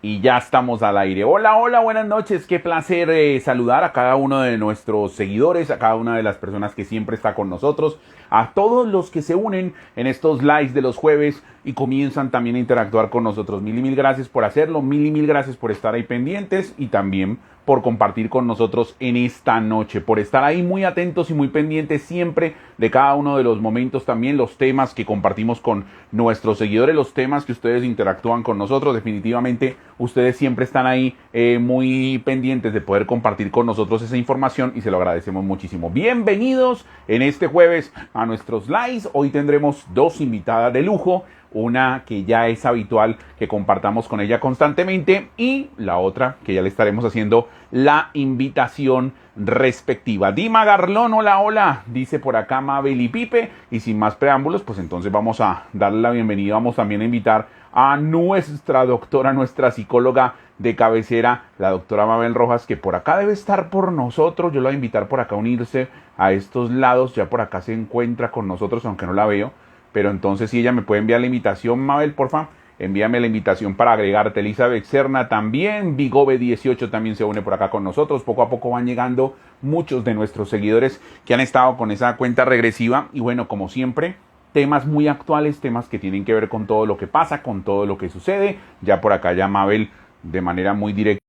Y ya estamos al aire. Hola, hola, buenas noches. Qué placer saludar a cada uno de nuestros seguidores, a cada una de las personas que siempre está con nosotros, a todos los que se unen en estos lives de los jueves y comienzan también a interactuar con nosotros. Mil y mil gracias por hacerlo, mil y mil gracias por estar ahí pendientes y también por compartir con nosotros en esta noche, por estar ahí muy atentos y muy pendientes siempre de cada uno de los momentos, también los temas que compartimos con nuestros seguidores, los temas que ustedes interactúan con nosotros. Definitivamente ustedes siempre están ahí muy pendientes de poder compartir con nosotros esa información y se lo agradecemos muchísimo. Bienvenidos en este jueves a nuestros lives. Hoy tendremos dos invitadas de lujo. Una que ya es habitual que compartamos con ella constantemente y la otra que ya le estaremos haciendo la invitación respectiva. Dima Garlón, hola, hola, dice por acá Mabel y Pipe. Y sin más preámbulos, pues entonces vamos a darle la bienvenida. Vamos también a invitar a nuestra doctora, nuestra psicóloga de cabecera, la doctora Mabel Rojas, que por acá debe estar por nosotros. Yo la voy a invitar por acá a unirse a estos lados. Ya por acá se encuentra con nosotros, aunque no la veo. Pero entonces si ella me puede enviar la invitación, Mabel, porfa, envíame la invitación para agregarte. Elizabeth Serna también, Vigobe18 también se une por acá con nosotros. Poco a poco van llegando muchos de nuestros seguidores que han estado con esa cuenta regresiva. Y bueno, como siempre, temas muy actuales, temas que tienen que ver con todo lo que pasa, con todo lo que sucede. Ya por acá ya Mabel de manera muy directa.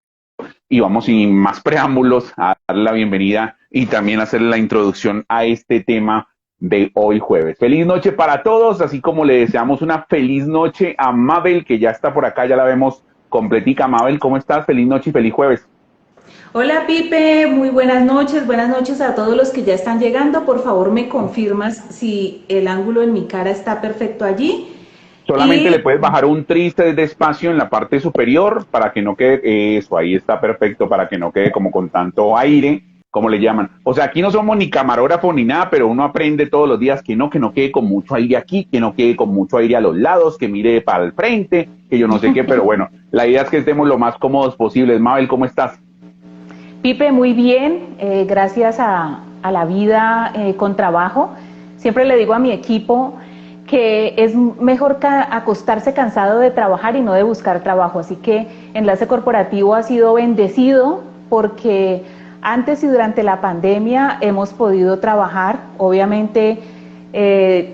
Y vamos sin más preámbulos a darle la bienvenida y también hacer la introducción a este tema de hoy jueves. Feliz noche para todos, así como le deseamos una feliz noche a Mabel, que ya está por acá, ya la vemos completica. Mabel, ¿cómo estás? Feliz noche y feliz jueves. Hola Pipe, muy buenas noches a todos los que ya están llegando. Por favor, me confirmas si el ángulo en mi cara está perfecto allí. Solamente le Y puedes bajar un triste de espacio en la parte superior para que no quede, eso, ahí está perfecto, para que no quede como con tanto aire, como le llaman. O sea, aquí no somos ni camarógrafo ni nada, pero uno aprende todos los días que no quede con mucho aire aquí, que no quede con mucho aire a los lados, que mire para el frente, que yo no sé qué, pero bueno, la idea es que estemos lo más cómodos posibles. Mabel, ¿cómo estás? Pipe, muy bien, gracias a la vida con trabajo. Siempre le digo a mi equipo que es mejor acostarse cansado de trabajar y no de buscar trabajo. Así que Enlace Corporativo ha sido bendecido porque antes y durante la pandemia hemos podido trabajar, obviamente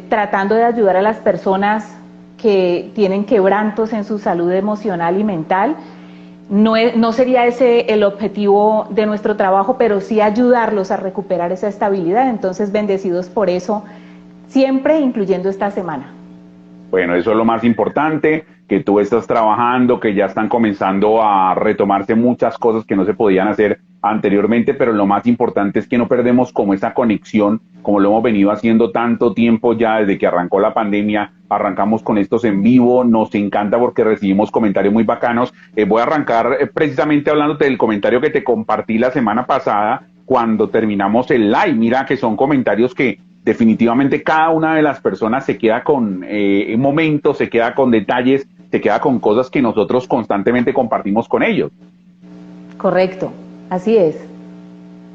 tratando de ayudar a las personas que tienen quebrantos en su salud emocional y mental. No sería ese el objetivo de nuestro trabajo, pero sí ayudarlos a recuperar esa estabilidad. Entonces, bendecidos por eso, siempre incluyendo esta semana. Bueno, eso es lo más importante, que tú estás trabajando, que ya están comenzando a retomarse muchas cosas que no se podían hacer anteriormente, pero lo más importante es que no perdemos como esa conexión, como lo hemos venido haciendo tanto tiempo ya desde que arrancó la pandemia. Arrancamos con estos en vivo, nos encanta porque recibimos comentarios muy bacanos. Voy a arrancar precisamente hablándote del comentario que te compartí la semana pasada cuando terminamos el live. Mira que son comentarios que definitivamente cada una de las personas se queda con momentos, se queda con detalles, se queda con cosas que nosotros constantemente compartimos con ellos. Correcto, así es.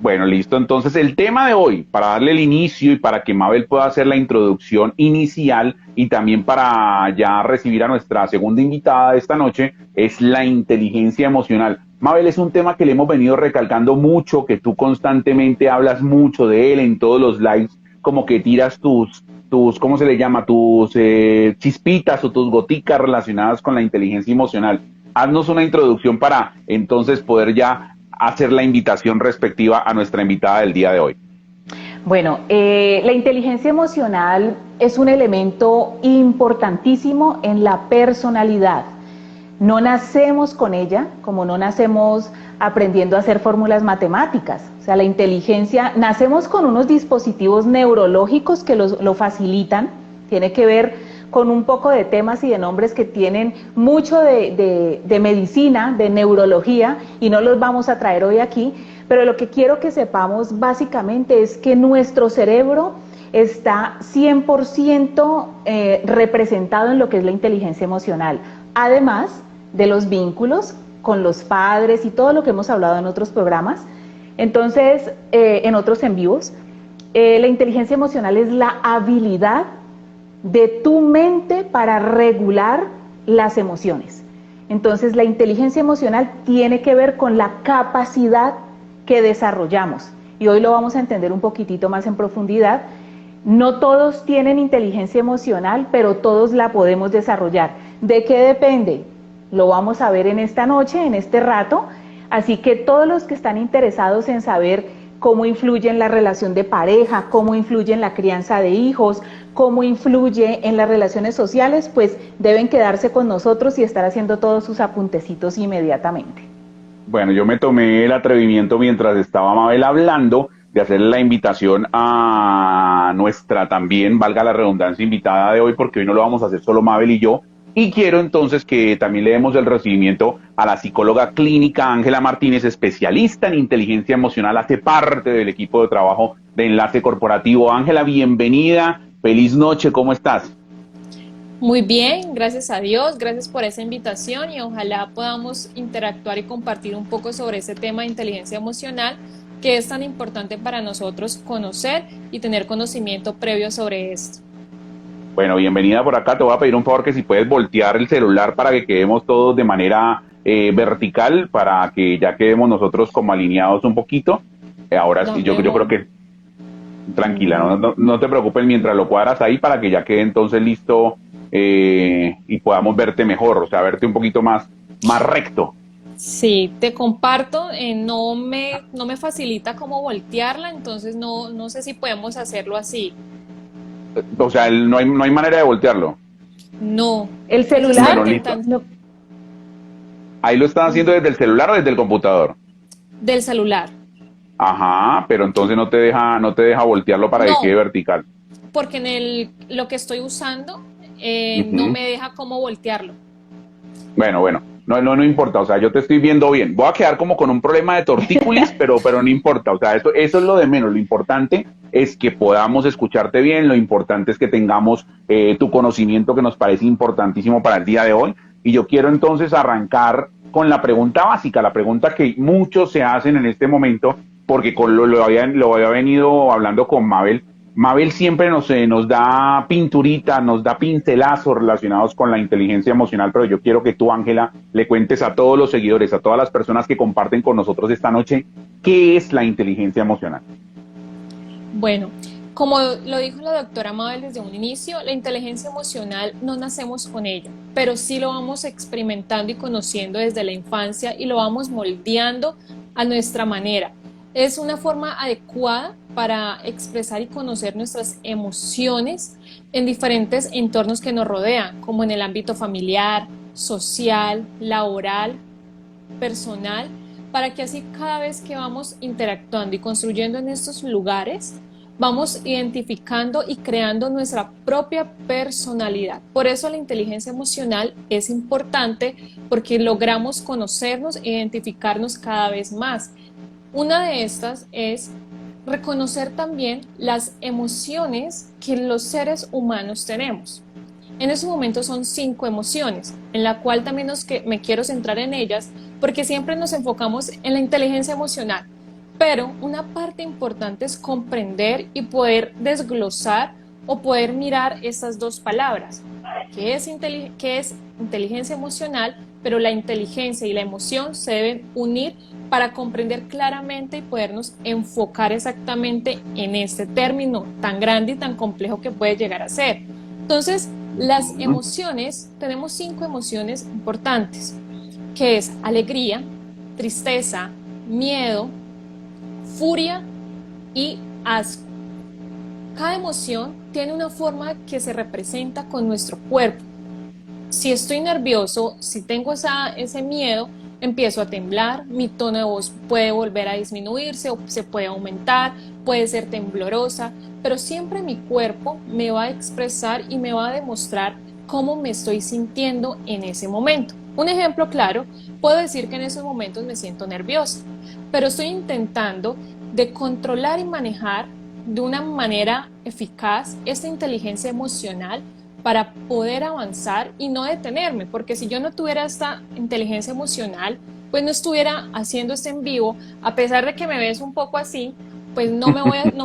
Bueno, listo. Entonces, el tema de hoy, para darle el inicio y para que Mabel pueda hacer la introducción inicial y también para ya recibir a nuestra segunda invitada de esta noche, es la inteligencia emocional. Mabel, es un tema que le hemos venido recalcando mucho, que tú constantemente hablas mucho de él en todos los lives, como que tiras ¿cómo se le llama? Tus chispitas o tus goticas relacionadas con la inteligencia emocional. Haznos una introducción para entonces poder ya hacer la invitación respectiva a nuestra invitada del día de hoy. Bueno, la inteligencia emocional es un elemento importantísimo en la personalidad. No nacemos con ella, como no nacemos aprendiendo a hacer fórmulas matemáticas. O sea, la inteligencia, nacemos con unos dispositivos neurológicos que lo facilitan, tiene que ver con un poco de temas y de nombres que tienen mucho de medicina, de neurología, y no los vamos a traer hoy aquí, pero lo que quiero que sepamos básicamente es que nuestro cerebro está 100% representado en lo que es la inteligencia emocional, además de los vínculos con los padres y todo lo que hemos hablado en otros programas, entonces en otros en vivos. La inteligencia emocional es la habilidad de tu mente para regular las emociones. Entonces, la inteligencia emocional tiene que ver con la capacidad que desarrollamos. Y hoy lo vamos a entender un poquitito más en profundidad. No todos tienen inteligencia emocional, pero todos la podemos desarrollar. ¿De qué depende? Lo vamos a ver en esta noche, en este rato. Así que todos los que están interesados en saber cómo influye en la relación de pareja, cómo influye en la crianza de hijos, cómo influye en las relaciones sociales, pues deben quedarse con nosotros y estar haciendo todos sus apuntecitos inmediatamente. Bueno, yo me tomé el atrevimiento mientras estaba Mabel hablando de hacerle la invitación a nuestra también, valga la redundancia, invitada de hoy, porque hoy no lo vamos a hacer solo Mabel y yo. Y quiero entonces que también le demos el recibimiento a la psicóloga clínica Ángela Martínez, especialista en inteligencia emocional, hace parte del equipo de trabajo de Enlace Corporativo. Ángela, bienvenida, feliz noche, ¿cómo estás? Muy bien, gracias a Dios, gracias por esa invitación y ojalá podamos interactuar y compartir un poco sobre ese tema de inteligencia emocional que es tan importante para nosotros conocer y tener conocimiento previo sobre esto. Bueno, bienvenida por acá. Te voy a pedir un favor que si puedes voltear el celular para que quedemos todos de manera vertical, para que ya quedemos nosotros como alineados un poquito. Ahora sí, yo creo que tranquila, no te preocupes mientras lo cuadras ahí para que ya quede entonces listo y podamos verte mejor, o sea, verte un poquito más recto. Sí, te comparto, no me facilita cómo voltearla, entonces no sé si podemos hacerlo así. O sea, no hay manera de voltearlo. No. El celular, bueno, ahí lo están haciendo desde el celular o desde el computador. Del celular. Ajá, pero entonces no te deja voltearlo para que quede vertical. Porque en lo que estoy usando no me deja cómo voltearlo. Bueno, no importa, o sea, yo te estoy viendo bien. Voy a quedar como con un problema de tortícolis, pero no importa, o sea, eso es lo de menos. Lo importante es que podamos escucharte bien, lo importante es que tengamos tu conocimiento, que nos parece importantísimo para el día de hoy. Y yo quiero entonces arrancar con la pregunta básica, la pregunta que muchos se hacen en este momento, porque lo había venido hablando con Mabel. Mabel siempre nos da pinturitas, nos da pincelazos relacionados con la inteligencia emocional, pero yo quiero que tú, Ángela, le cuentes a todos los seguidores, a todas las personas que comparten con nosotros esta noche, ¿qué es la inteligencia emocional? Bueno, como lo dijo la doctora Mabel desde un inicio, la inteligencia emocional no nacemos con ella, pero sí lo vamos experimentando y conociendo desde la infancia y lo vamos moldeando a nuestra manera. Es una forma adecuada para expresar y conocer nuestras emociones en diferentes entornos que nos rodean, como en el ámbito familiar, social, laboral, personal, para que así cada vez que vamos interactuando y construyendo en estos lugares, vamos identificando y creando nuestra propia personalidad. Por eso la inteligencia emocional es importante, porque logramos conocernos e identificarnos cada vez más. Una de estas es reconocer también las emociones que los seres humanos tenemos. En ese momento son 5 emociones, en la cual también me quiero centrar en ellas, porque siempre nos enfocamos en la inteligencia emocional. Pero una parte importante es comprender y poder desglosar o poder mirar estas dos palabras, que es inteligencia emocional, pero la inteligencia y la emoción se deben unir para comprender claramente y podernos enfocar exactamente en este término tan grande y tan complejo que puede llegar a ser. Entonces, las emociones, tenemos 5 emociones importantes, que es alegría, tristeza, miedo, furia y asco. Cada emoción tiene una forma que se representa con nuestro cuerpo. Si estoy nervioso, si tengo ese miedo, empiezo a temblar, mi tono de voz puede volver a disminuirse o se puede aumentar, puede ser temblorosa, pero siempre mi cuerpo me va a expresar y me va a demostrar cómo me estoy sintiendo en ese momento. Un ejemplo claro, puedo decir que en esos momentos me siento nerviosa, pero estoy intentando de controlar y manejar de una manera eficaz esta inteligencia emocional para poder avanzar y no detenerme, porque si yo no tuviera esta inteligencia emocional, pues no estuviera haciendo este en vivo, a pesar de que me ves un poco así, pues no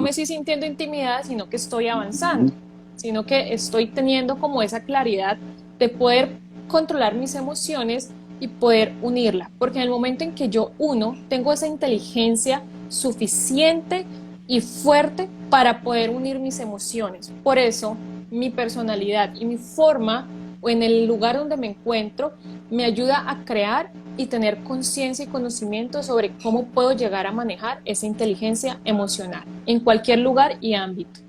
me estoy sintiendo intimidada, sino que estoy avanzando, sino que estoy teniendo como esa claridad de poder controlar mis emociones y poder unirla, porque en el momento en que yo uno, tengo esa inteligencia suficiente y fuerte para poder unir mis emociones. Por eso, mi personalidad y mi forma o en el lugar donde me encuentro me ayuda a crear y tener conciencia y conocimiento sobre cómo puedo llegar a manejar esa inteligencia emocional en cualquier lugar y ámbito.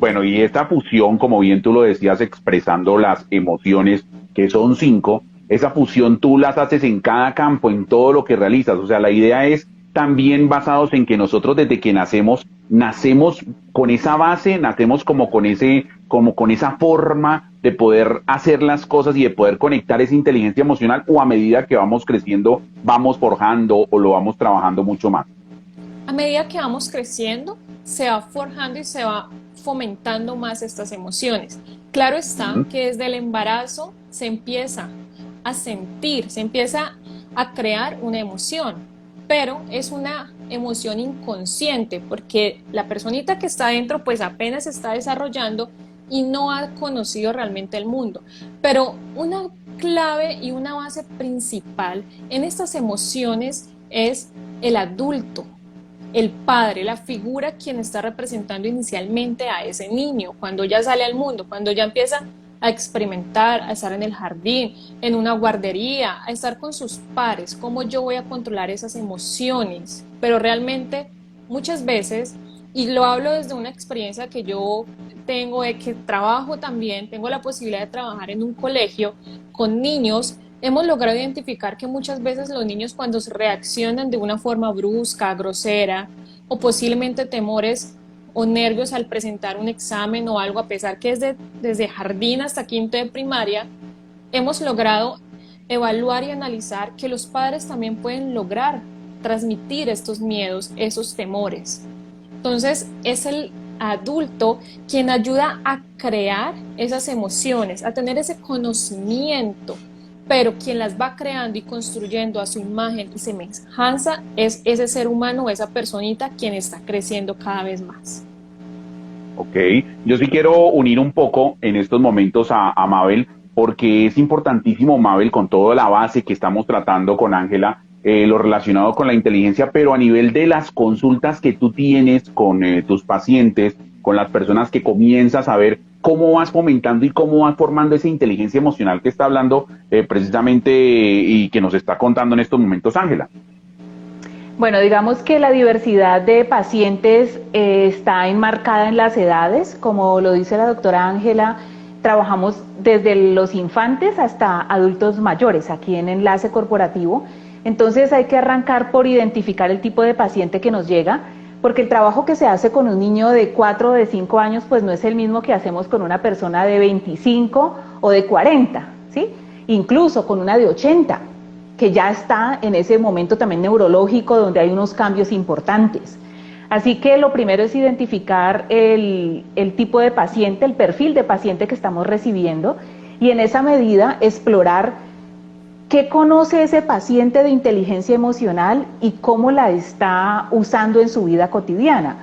Bueno, y esta fusión, como bien tú lo decías, expresando las emociones, que son 5, esa fusión tú las haces en cada campo, en todo lo que realizas. O sea, la idea es también basados en que nosotros desde que nacemos con esa base, nacemos como con esa forma de poder hacer las cosas y de poder conectar esa inteligencia emocional, o a medida que vamos creciendo, vamos forjando o lo vamos trabajando mucho más. A medida que vamos creciendo, se va forjando y se va fomentando más estas emociones. Claro está que desde el embarazo se empieza a sentir, se empieza a crear una emoción, pero es una emoción inconsciente porque la personita que está adentro pues apenas se está desarrollando y no ha conocido realmente el mundo. Pero una clave y una base principal en estas emociones es el adulto, el padre, la figura quien está representando inicialmente a ese niño, cuando ya sale al mundo, cuando ya empieza a experimentar, a estar en el jardín, en una guardería, a estar con sus pares, cómo yo voy a controlar esas emociones. Pero realmente muchas veces, y lo hablo desde una experiencia que yo tengo, de que trabajo también, tengo la posibilidad de trabajar en un colegio con niños. Hemos logrado identificar que muchas veces los niños cuando reaccionan de una forma brusca, grosera o posiblemente temores o nervios al presentar un examen o algo, a pesar que es desde jardín hasta quinto de primaria, hemos logrado evaluar y analizar que los padres también pueden lograr transmitir estos miedos, esos temores. Entonces es el adulto quien ayuda a crear esas emociones, a tener ese conocimiento, pero quien las va creando y construyendo a su imagen y semejanza es ese ser humano, esa personita quien está creciendo cada vez más. Ok, yo sí quiero unir un poco en estos momentos a Mabel, porque es importantísimo, Mabel, con toda la base que estamos tratando con Ángela, lo relacionado con la inteligencia, pero a nivel de las consultas que tú tienes con tus pacientes, con las personas que comienzas a ver cómo vas fomentando y cómo vas formando esa inteligencia emocional que está hablando precisamente y que nos está contando en estos momentos Ángela. Bueno, digamos que la diversidad de pacientes está enmarcada en las edades, como lo dice la doctora Ángela, trabajamos desde los infantes hasta adultos mayores aquí en Enlace Corporativo. Entonces hay que arrancar por identificar el tipo de paciente que nos llega, porque el trabajo que se hace con un niño de 4 o de 5 años pues no es el mismo que hacemos con una persona de 25 o de 40, ¿sí? Incluso con una de 80, que ya está en ese momento también neurológico donde hay unos cambios importantes. Así que lo primero es identificar el tipo de paciente, el perfil de paciente que estamos recibiendo y en esa medida explorar qué conoce ese paciente de inteligencia emocional y cómo la está usando en su vida cotidiana.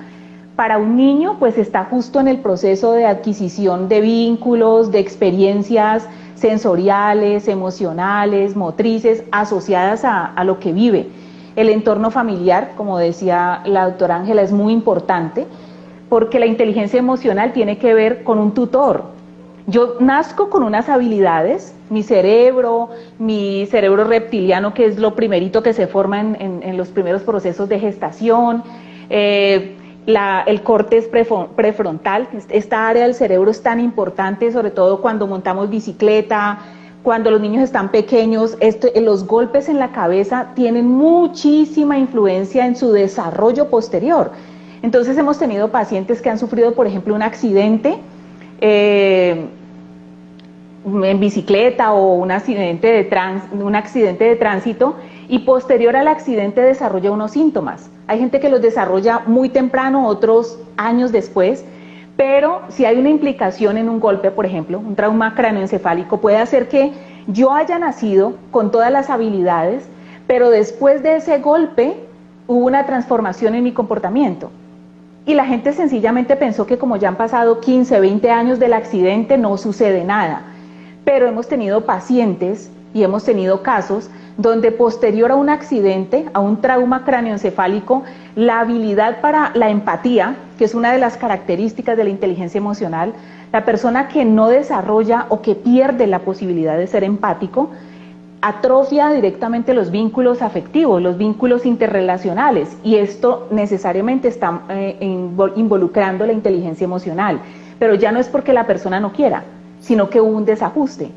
Para un niño, pues está justo en el proceso de adquisición de vínculos, de experiencias sensoriales, emocionales, motrices, asociadas a lo que vive. El entorno familiar, como decía la doctora Ángela, es muy importante porque la inteligencia emocional tiene que ver con un tutor. Yo nazco con unas habilidades, mi cerebro reptiliano, que es lo primerito que se forma en los primeros procesos de gestación, el córtex prefrontal, esta área del cerebro es tan importante, sobre todo cuando montamos bicicleta, cuando los niños están pequeños, los golpes en la cabeza tienen muchísima influencia en su desarrollo posterior. Entonces hemos tenido pacientes que han sufrido, por ejemplo, un accidente en bicicleta o un accidente de tránsito y posterior al accidente desarrolla unos síntomas. Hay gente que los desarrolla muy temprano, otros años después, pero si hay una implicación en un golpe, por ejemplo, un trauma cráneoencefálico, puede hacer que yo haya nacido con todas las habilidades, pero después de ese golpe hubo una transformación en mi comportamiento. Y la gente sencillamente pensó que como ya han pasado 15, 20 años del accidente, no sucede nada. Pero hemos tenido pacientes y hemos tenido casos donde posterior a un accidente, a un trauma cráneoencefálico, la habilidad para la empatía, que es una de las características de la inteligencia emocional, la persona que no desarrolla o que pierde la posibilidad de ser empático, atrofia directamente los vínculos afectivos, los vínculos interrelacionales, y esto necesariamente está involucrando la inteligencia emocional, pero ya no es porque la persona no quiera, sino que hubo un desajuste.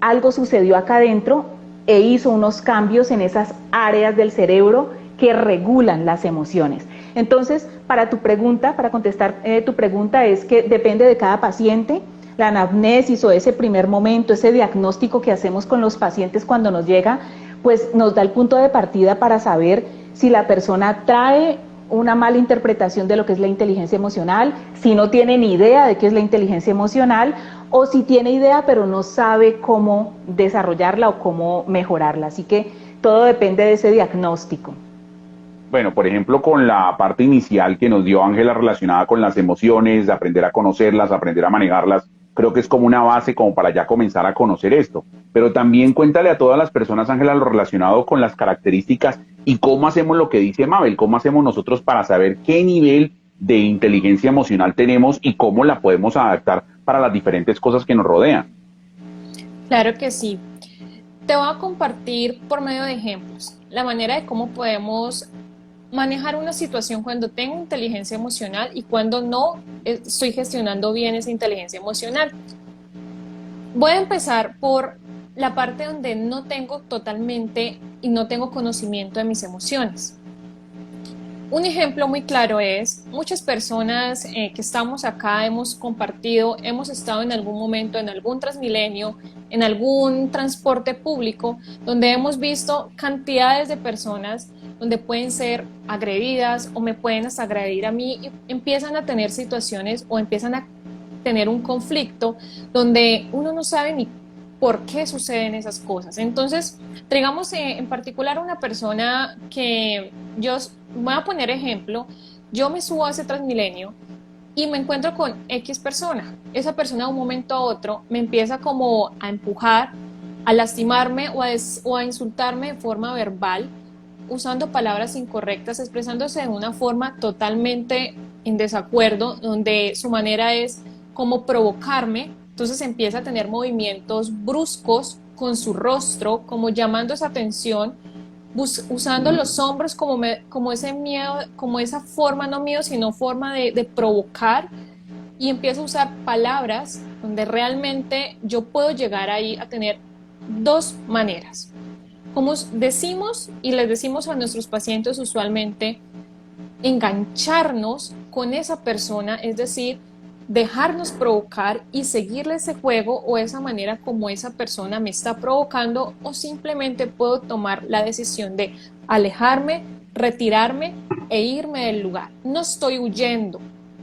Algo sucedió acá adentro e hizo unos cambios en esas áreas del cerebro que regulan las emociones. Entonces, para tu pregunta, para contestar tu pregunta, es que depende de cada paciente. La anamnesis o ese primer momento, ese diagnóstico que hacemos con los pacientes cuando nos llega, pues nos da el punto de partida para saber si la persona trae una mala interpretación de lo que es la inteligencia emocional, si no tiene ni idea de qué es la inteligencia emocional, o si tiene idea pero no sabe cómo desarrollarla o cómo mejorarla. Así que todo depende de ese diagnóstico. Bueno, por ejemplo, con la parte inicial que nos dio Ángela relacionada con las emociones, de aprender a conocerlas, aprender a manejarlas, creo que es como una base como para ya comenzar a conocer esto. Pero también cuéntale a todas las personas, Ángela, lo relacionado con las características y cómo hacemos lo que dice Mabel, cómo hacemos nosotros para saber qué nivel de inteligencia emocional tenemos y cómo la podemos adaptar para las diferentes cosas que nos rodean. Claro que sí. Te voy a compartir por medio de ejemplos la manera de cómo podemos manejar una situación cuando tengo inteligencia emocional y cuando no estoy gestionando bien esa inteligencia emocional. Voy a empezar por la parte donde no tengo totalmente y no tengo conocimiento de mis emociones. Un ejemplo muy claro es, muchas personas que estamos acá hemos compartido, hemos estado en algún momento en algún Transmilenio, en algún transporte público, donde hemos visto cantidades de personas donde pueden ser agredidas o me pueden hasta agredir a mí y empiezan a tener situaciones o empiezan a tener un conflicto donde uno no sabe ni por qué suceden esas cosas. Entonces, digamos en particular una persona que yo voy a poner ejemplo, yo me subo a ese Transmilenio y me encuentro con X persona. Esa persona de un momento a otro me empieza como a empujar, a lastimarme o a insultarme de forma verbal, usando palabras incorrectas, expresándose de una forma totalmente en desacuerdo, donde su manera es como provocarme. Entonces empieza a tener movimientos bruscos con su rostro, como llamando esa atención, usando los hombros como ese miedo, como esa forma, no miedo, sino forma de provocar, y empieza a usar palabras donde realmente yo puedo llegar ahí a tener dos maneras. Como decimos y les decimos a nuestros pacientes usualmente, engancharnos con esa persona, es decir, dejarnos provocar y seguirle ese juego o esa manera como esa persona me está provocando, o simplemente puedo tomar la decisión de alejarme, retirarme e irme del lugar. No estoy huyendo,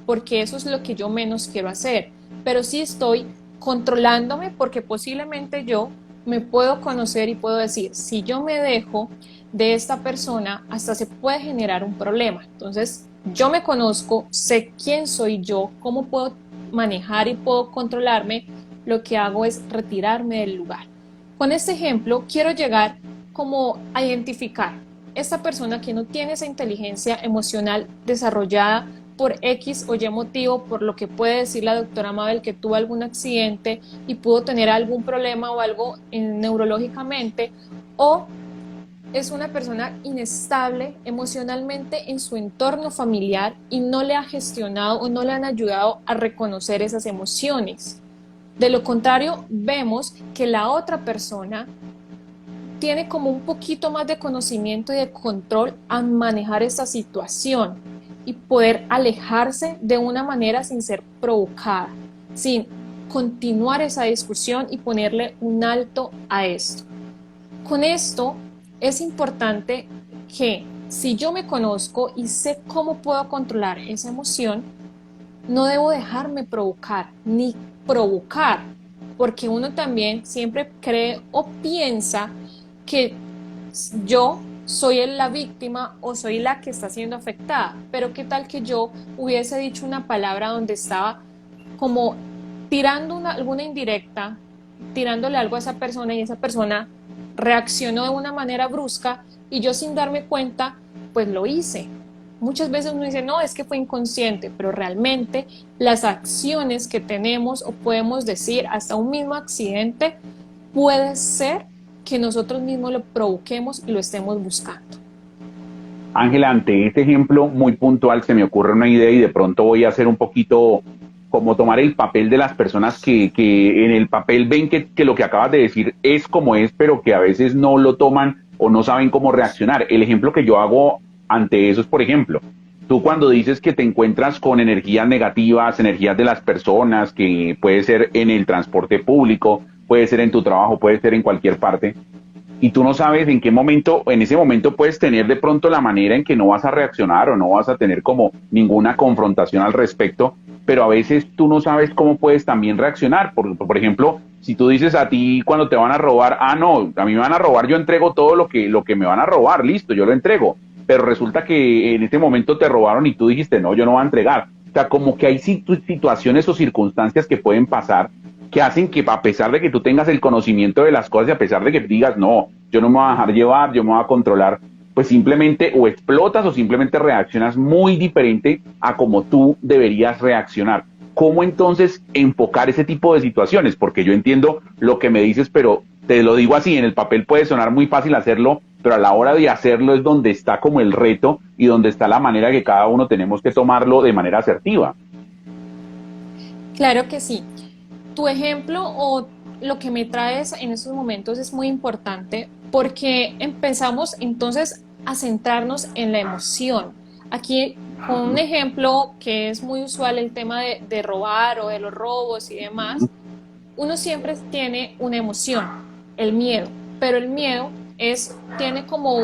porque eso es lo que yo menos quiero hacer, pero sí estoy controlándome, porque posiblemente yo me puedo conocer y puedo decir, si yo me dejo de esta persona, hasta se puede generar un problema. Entonces, yo me conozco, sé quién soy yo, cómo puedo manejar y puedo controlarme. Lo que hago es retirarme del lugar. Con este ejemplo, quiero llegar como a identificar esta persona que no tiene esa inteligencia emocional desarrollada por X o Y motivo, por lo que puede decir la doctora Mabel que tuvo algún accidente y pudo tener algún problema o algo neurológicamente, o es una persona inestable emocionalmente en su entorno familiar y no le ha gestionado o no le han ayudado a reconocer esas emociones. De lo contrario, vemos que la otra persona tiene como un poquito más de conocimiento y de control a manejar esta situación y poder alejarse de una manera sin ser provocada, sin continuar esa discusión y ponerle un alto a esto. Con esto es importante que si yo me conozco y sé cómo puedo controlar esa emoción, no debo dejarme provocar ni provocar, porque uno también siempre cree o piensa que yo soy la víctima o soy la que está siendo afectada, pero qué tal que yo hubiese dicho una palabra donde estaba como tirando alguna indirecta, tirándole algo a esa persona y esa persona reaccionó de una manera brusca y yo sin darme cuenta, pues lo hice. Muchas veces uno dice, no, es que fue inconsciente, pero realmente las acciones que tenemos o podemos decir hasta un mismo accidente puede ser que nosotros mismos lo provoquemos y lo estemos buscando. Ángela, ante este ejemplo muy puntual se me ocurre una idea y de pronto voy a hacer un poquito como tomar el papel de las personas que en el papel ven que lo que acabas de decir es como es, pero que a veces no lo toman o no saben cómo reaccionar. El ejemplo que yo hago ante eso es, por ejemplo, tú cuando dices que te encuentras con energías negativas, energías de las personas, que puede ser en el transporte público, puede ser en tu trabajo, puede ser en cualquier parte, y tú no sabes en qué momento, en ese momento puedes tener de pronto la manera en que no vas a reaccionar o no vas a tener como ninguna confrontación al respecto, pero a veces tú no sabes cómo puedes también reaccionar. Por ejemplo, si tú dices a ti cuando te van a robar, ah, no, a mí me van a robar, yo entrego todo lo que me van a robar, listo, yo lo entrego, pero resulta que en ese momento te robaron y tú dijiste, no, yo no voy a entregar. O sea, como que hay situaciones o circunstancias que pueden pasar que hacen que a pesar de que tú tengas el conocimiento de las cosas y a pesar de que digas, no, yo no me voy a dejar llevar, yo me voy a controlar, pues simplemente o explotas o simplemente reaccionas muy diferente a como tú deberías reaccionar. ¿Cómo entonces enfocar ese tipo de situaciones? Porque yo entiendo lo que me dices, pero te lo digo así, en el papel puede sonar muy fácil hacerlo, pero a la hora de hacerlo es donde está como el reto y donde está la manera que cada uno tenemos que tomarlo de manera asertiva. Claro que sí. Tu ejemplo o lo que me traes en estos momentos es muy importante porque empezamos entonces a centrarnos en la emoción. Aquí, con un ejemplo que es muy usual, el tema de robar o de los robos y demás, uno siempre tiene una emoción, el miedo, pero el miedo tiene como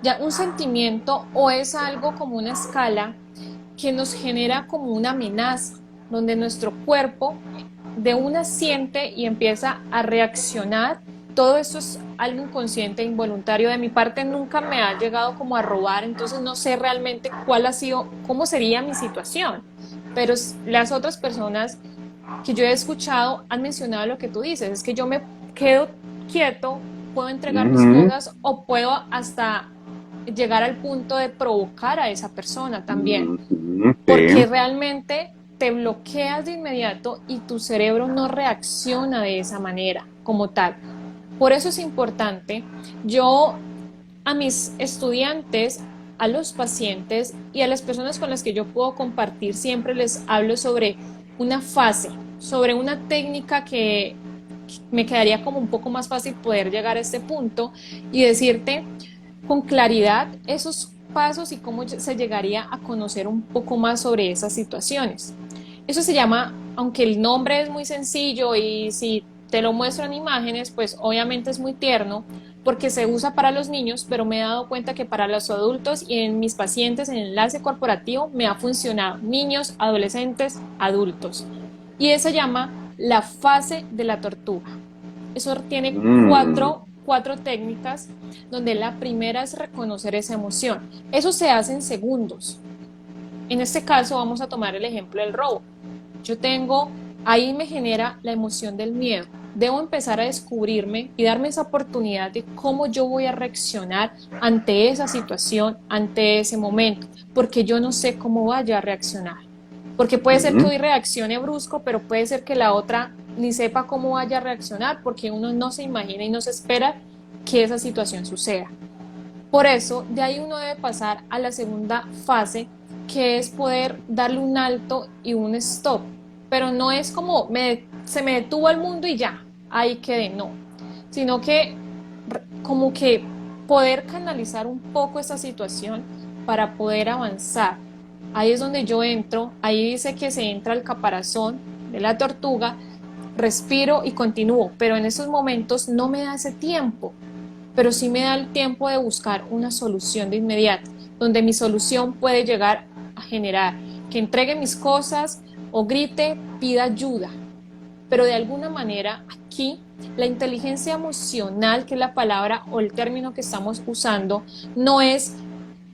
ya un sentimiento o es algo como una escala que nos genera como una amenaza, donde nuestro cuerpo de una siente y empieza a reaccionar. Todo esto es algo inconsciente e involuntario. De mi parte nunca me ha llegado como a robar, entonces no sé realmente cuál ha sido, cómo sería mi situación. Pero las otras personas que yo he escuchado han mencionado lo que tú dices, es que yo me quedo quieto, puedo entregar mis cosas o puedo hasta llegar al punto de provocar a esa persona también, porque Sí. realmente te bloqueas de inmediato y tu cerebro no reacciona de esa manera como tal. Por eso es importante, yo a mis estudiantes, a los pacientes y a las personas con las que yo puedo compartir, siempre les hablo sobre una fase, sobre una técnica que me quedaría como un poco más fácil poder llegar a este punto y decirte con claridad esos pasos y cómo se llegaría a conocer un poco más sobre esas situaciones. Eso se llama, aunque el nombre es muy sencillo y si te lo muestro en imágenes, pues obviamente es muy tierno porque se usa para los niños, pero me he dado cuenta que para los adultos y en mis pacientes en enlace corporativo me ha funcionado, niños, adolescentes, adultos. Y eso se llama la fase de la tortuga. Eso tiene cuatro técnicas, donde la primera es reconocer esa emoción. Eso se hace en segundos. En este caso vamos a tomar el ejemplo del robo. Ahí me genera la emoción del miedo. Debo empezar a descubrirme y darme esa oportunidad de cómo yo voy a reaccionar ante esa situación, ante ese momento, porque yo no sé cómo vaya a reaccionar. Porque puede ser que hoy reaccione brusco, pero puede ser que la otra ni sepa cómo vaya a reaccionar, porque uno no se imagina y no se espera que esa situación suceda. Por eso, de ahí uno debe pasar a la segunda fase, que es poder darle un alto y un stop. Pero no es como se me detuvo el mundo y ya, ahí quedé, no. Sino que como que poder canalizar un poco esa situación para poder avanzar. Ahí es donde yo entro, ahí dice que se entra al caparazón de la tortuga, respiro y continúo, pero en esos momentos no me da ese tiempo, pero sí me da el tiempo de buscar una solución de inmediato, donde mi solución puede llegar a generar que entregue mis cosas o grite, pida ayuda. Pero de alguna manera aquí la inteligencia emocional, que es la palabra o el término que estamos usando, no es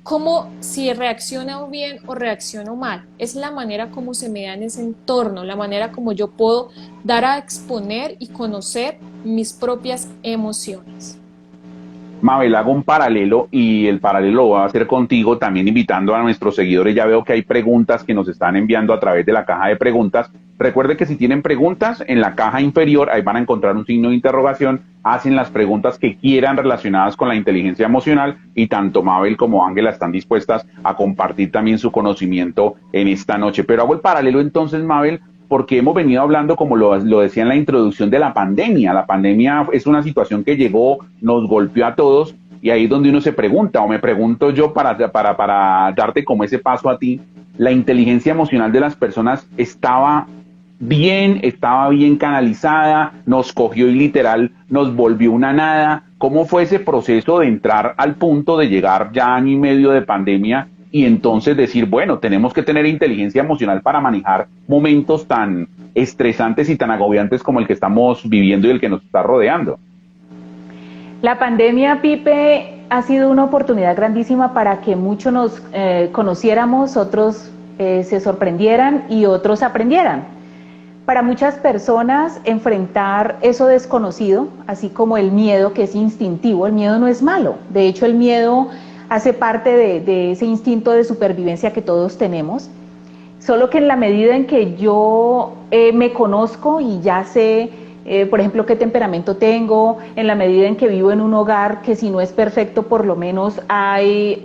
como si reacciono bien o reacciono mal. Es la manera como se me da en ese entorno, la manera como yo puedo dar a exponer y conocer mis propias emociones. Mabel, hago un paralelo y el paralelo lo voy a hacer contigo, también invitando a nuestros seguidores. Ya veo que hay preguntas que nos están enviando a través de la caja de preguntas. Recuerde que si tienen preguntas, en la caja inferior, ahí van a encontrar un signo de interrogación, hacen las preguntas que quieran relacionadas con la inteligencia emocional y tanto Mabel como Ángela están dispuestas a compartir también su conocimiento en esta noche. Pero hago el paralelo entonces, Mabel, porque hemos venido hablando, como lo decía en la introducción, de la pandemia. La pandemia es una situación que llegó, nos golpeó a todos, y ahí es donde uno se pregunta, o me pregunto yo para darte como ese paso a ti, ¿la inteligencia emocional de las personas estaba bien canalizada, nos cogió y literal nos volvió una nada? ¿Cómo fue ese proceso de entrar al punto de llegar ya año y medio de pandemia y entonces decir, bueno, tenemos que tener inteligencia emocional para manejar momentos tan estresantes y tan agobiantes como el que estamos viviendo y el que nos está rodeando? La pandemia, Pipe, ha sido una oportunidad grandísima para que muchos nos conociéramos, otros se sorprendieran y otros aprendieran. Para muchas personas, enfrentar eso desconocido, así como el miedo, que es instintivo, el miedo no es malo. De hecho, el miedo hace parte de ese instinto de supervivencia que todos tenemos, solo que en la medida en que yo me conozco y ya sé, por ejemplo, qué temperamento tengo, en la medida en que vivo en un hogar que si no es perfecto, por lo menos hay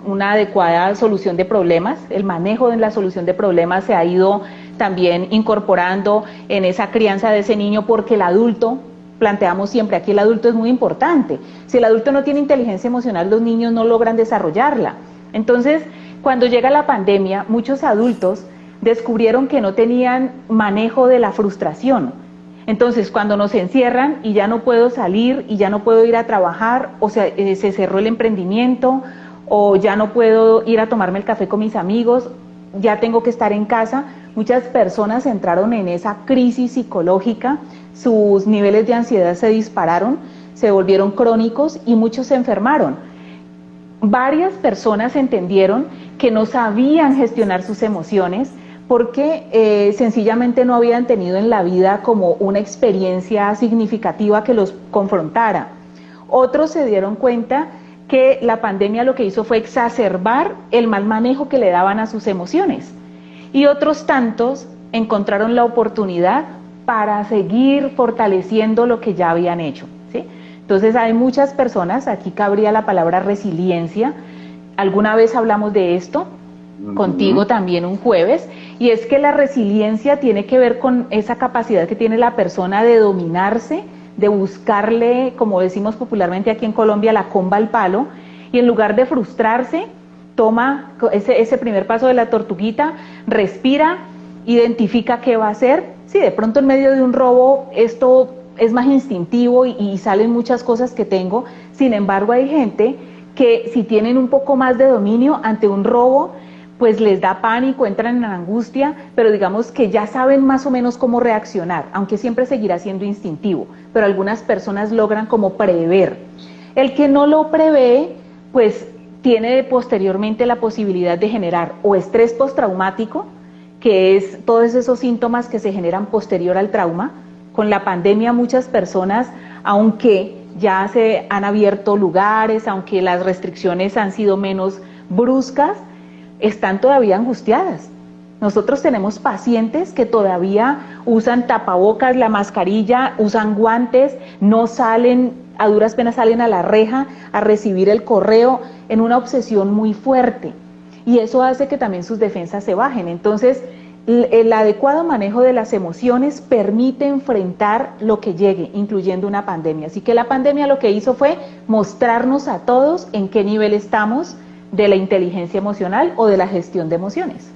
una adecuada solución de problemas, el manejo de la solución de problemas se ha ido también incorporando en esa crianza de ese niño, porque el adulto, planteamos siempre, aquí el adulto es muy importante. Si el adulto no tiene inteligencia emocional, los niños no logran desarrollarla. Entonces, cuando llega la pandemia, muchos adultos descubrieron que no tenían manejo de la frustración. Entonces, cuando nos encierran y ya no puedo salir y ya no puedo ir a trabajar, o sea, se cerró el emprendimiento, o ya no puedo ir a tomarme el café con mis amigos, ya tengo que estar en casa, muchas personas entraron en esa crisis psicológica, sus niveles de ansiedad se dispararon, se volvieron crónicos y muchos se enfermaron. Varias personas entendieron que no sabían gestionar sus emociones porque sencillamente no habían tenido en la vida como una experiencia significativa que los confrontara. Otros se dieron cuenta que la pandemia lo que hizo fue exacerbar el mal manejo que le daban a sus emociones. Y otros tantos encontraron la oportunidad para seguir fortaleciendo lo que ya habían hecho, ¿sí? Entonces hay muchas personas, aquí cabría la palabra resiliencia, alguna vez hablamos de esto, contigo también un jueves, y es que la resiliencia tiene que ver con esa capacidad que tiene la persona de dominarse, de buscarle, como decimos popularmente aquí en Colombia, la comba al palo, y en lugar de frustrarse, toma ese primer paso de la tortuguita, respira, identifica qué va a hacer. Sí, de pronto en medio de un robo esto es más instintivo y salen muchas cosas que tengo, sin embargo hay gente que si tienen un poco más de dominio ante un robo, pues les da pánico, entran en angustia, pero digamos que ya saben más o menos cómo reaccionar, aunque siempre seguirá siendo instintivo, pero algunas personas logran como prever. El que no lo prevé, pues tiene posteriormente la posibilidad de generar o estrés postraumático, que es todos esos síntomas que se generan posterior al trauma. Con la pandemia muchas personas, aunque ya se han abierto lugares, aunque las restricciones han sido menos bruscas, están todavía angustiadas. Nosotros tenemos pacientes que todavía usan tapabocas, la mascarilla, usan guantes, no salen, a duras penas salen a la reja a recibir el correo, en una obsesión muy fuerte. Y eso hace que también sus defensas se bajen. Entonces, el adecuado manejo de las emociones permite enfrentar lo que llegue, incluyendo una pandemia. Así que la pandemia lo que hizo fue mostrarnos a todos en qué nivel estamos de la inteligencia emocional o de la gestión de emociones.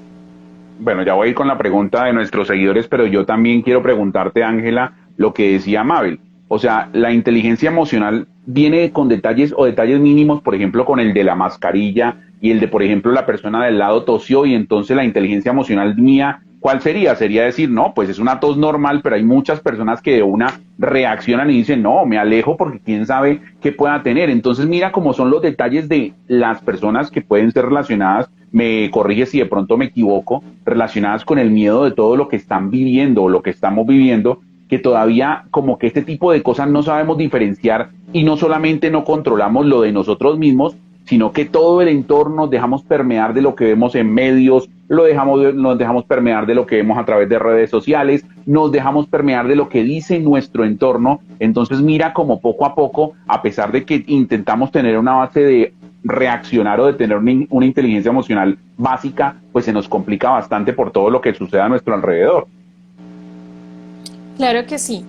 Bueno, ya voy a ir con la pregunta de nuestros seguidores, pero yo también quiero preguntarte, Ángela, lo que decía Mabel. O sea, la inteligencia emocional viene con detalles o detalles mínimos, por ejemplo, con el de la mascarilla, y el de, por ejemplo, la persona del lado tosió y entonces la inteligencia emocional mía, ¿cuál sería? Sería decir, no, pues es una tos normal, pero hay muchas personas que de una reaccionan y dicen, no, me alejo porque quién sabe qué pueda tener. Entonces mira cómo son los detalles de las personas que pueden ser relacionadas, me corrige si de pronto me equivoco, relacionadas con el miedo de todo lo que están viviendo o lo que estamos viviendo, que todavía como que este tipo de cosas no sabemos diferenciar y no solamente no controlamos lo de nosotros mismos, sino que todo el entorno nos dejamos permear de lo que vemos en medios, nos dejamos permear de lo que vemos a través de redes sociales, nos dejamos permear de lo que dice nuestro entorno. Entonces mira como poco a poco, a pesar de que intentamos tener una base de reaccionar o de tener una inteligencia emocional básica, pues se nos complica bastante por todo lo que sucede a nuestro alrededor. Claro que sí.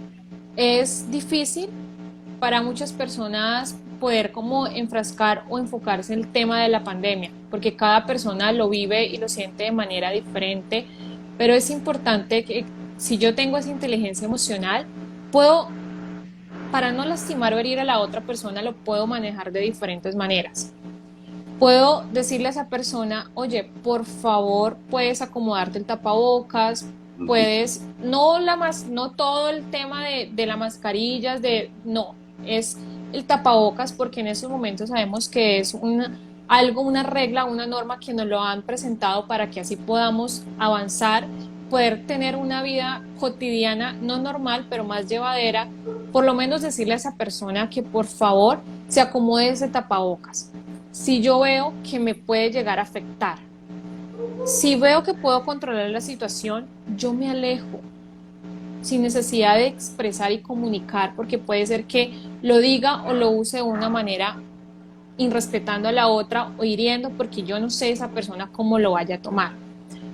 Es difícil para muchas personas poder como enfrascar o enfocarse en el tema de la pandemia, porque cada persona lo vive y lo siente de manera diferente, pero es importante que si yo tengo esa inteligencia emocional, puedo, para no lastimar o herir a la otra persona, lo puedo manejar de diferentes maneras. Puedo decirle a esa persona, oye, por favor, puedes acomodarte el tapabocas, puedes, no todo el tema de las mascarillas, no, es el tapabocas, porque en esos momentos sabemos que es una regla, una norma que nos lo han presentado para que así podamos avanzar, poder tener una vida cotidiana, no normal, pero más llevadera. Por lo menos decirle a esa persona que por favor se acomode ese tapabocas. Si yo veo que me puede llegar a afectar, si veo que puedo controlar la situación, yo me alejo sin necesidad de expresar y comunicar, porque puede ser que lo diga o lo use de una manera irrespetando a la otra o hiriendo, porque yo no sé esa persona cómo lo vaya a tomar.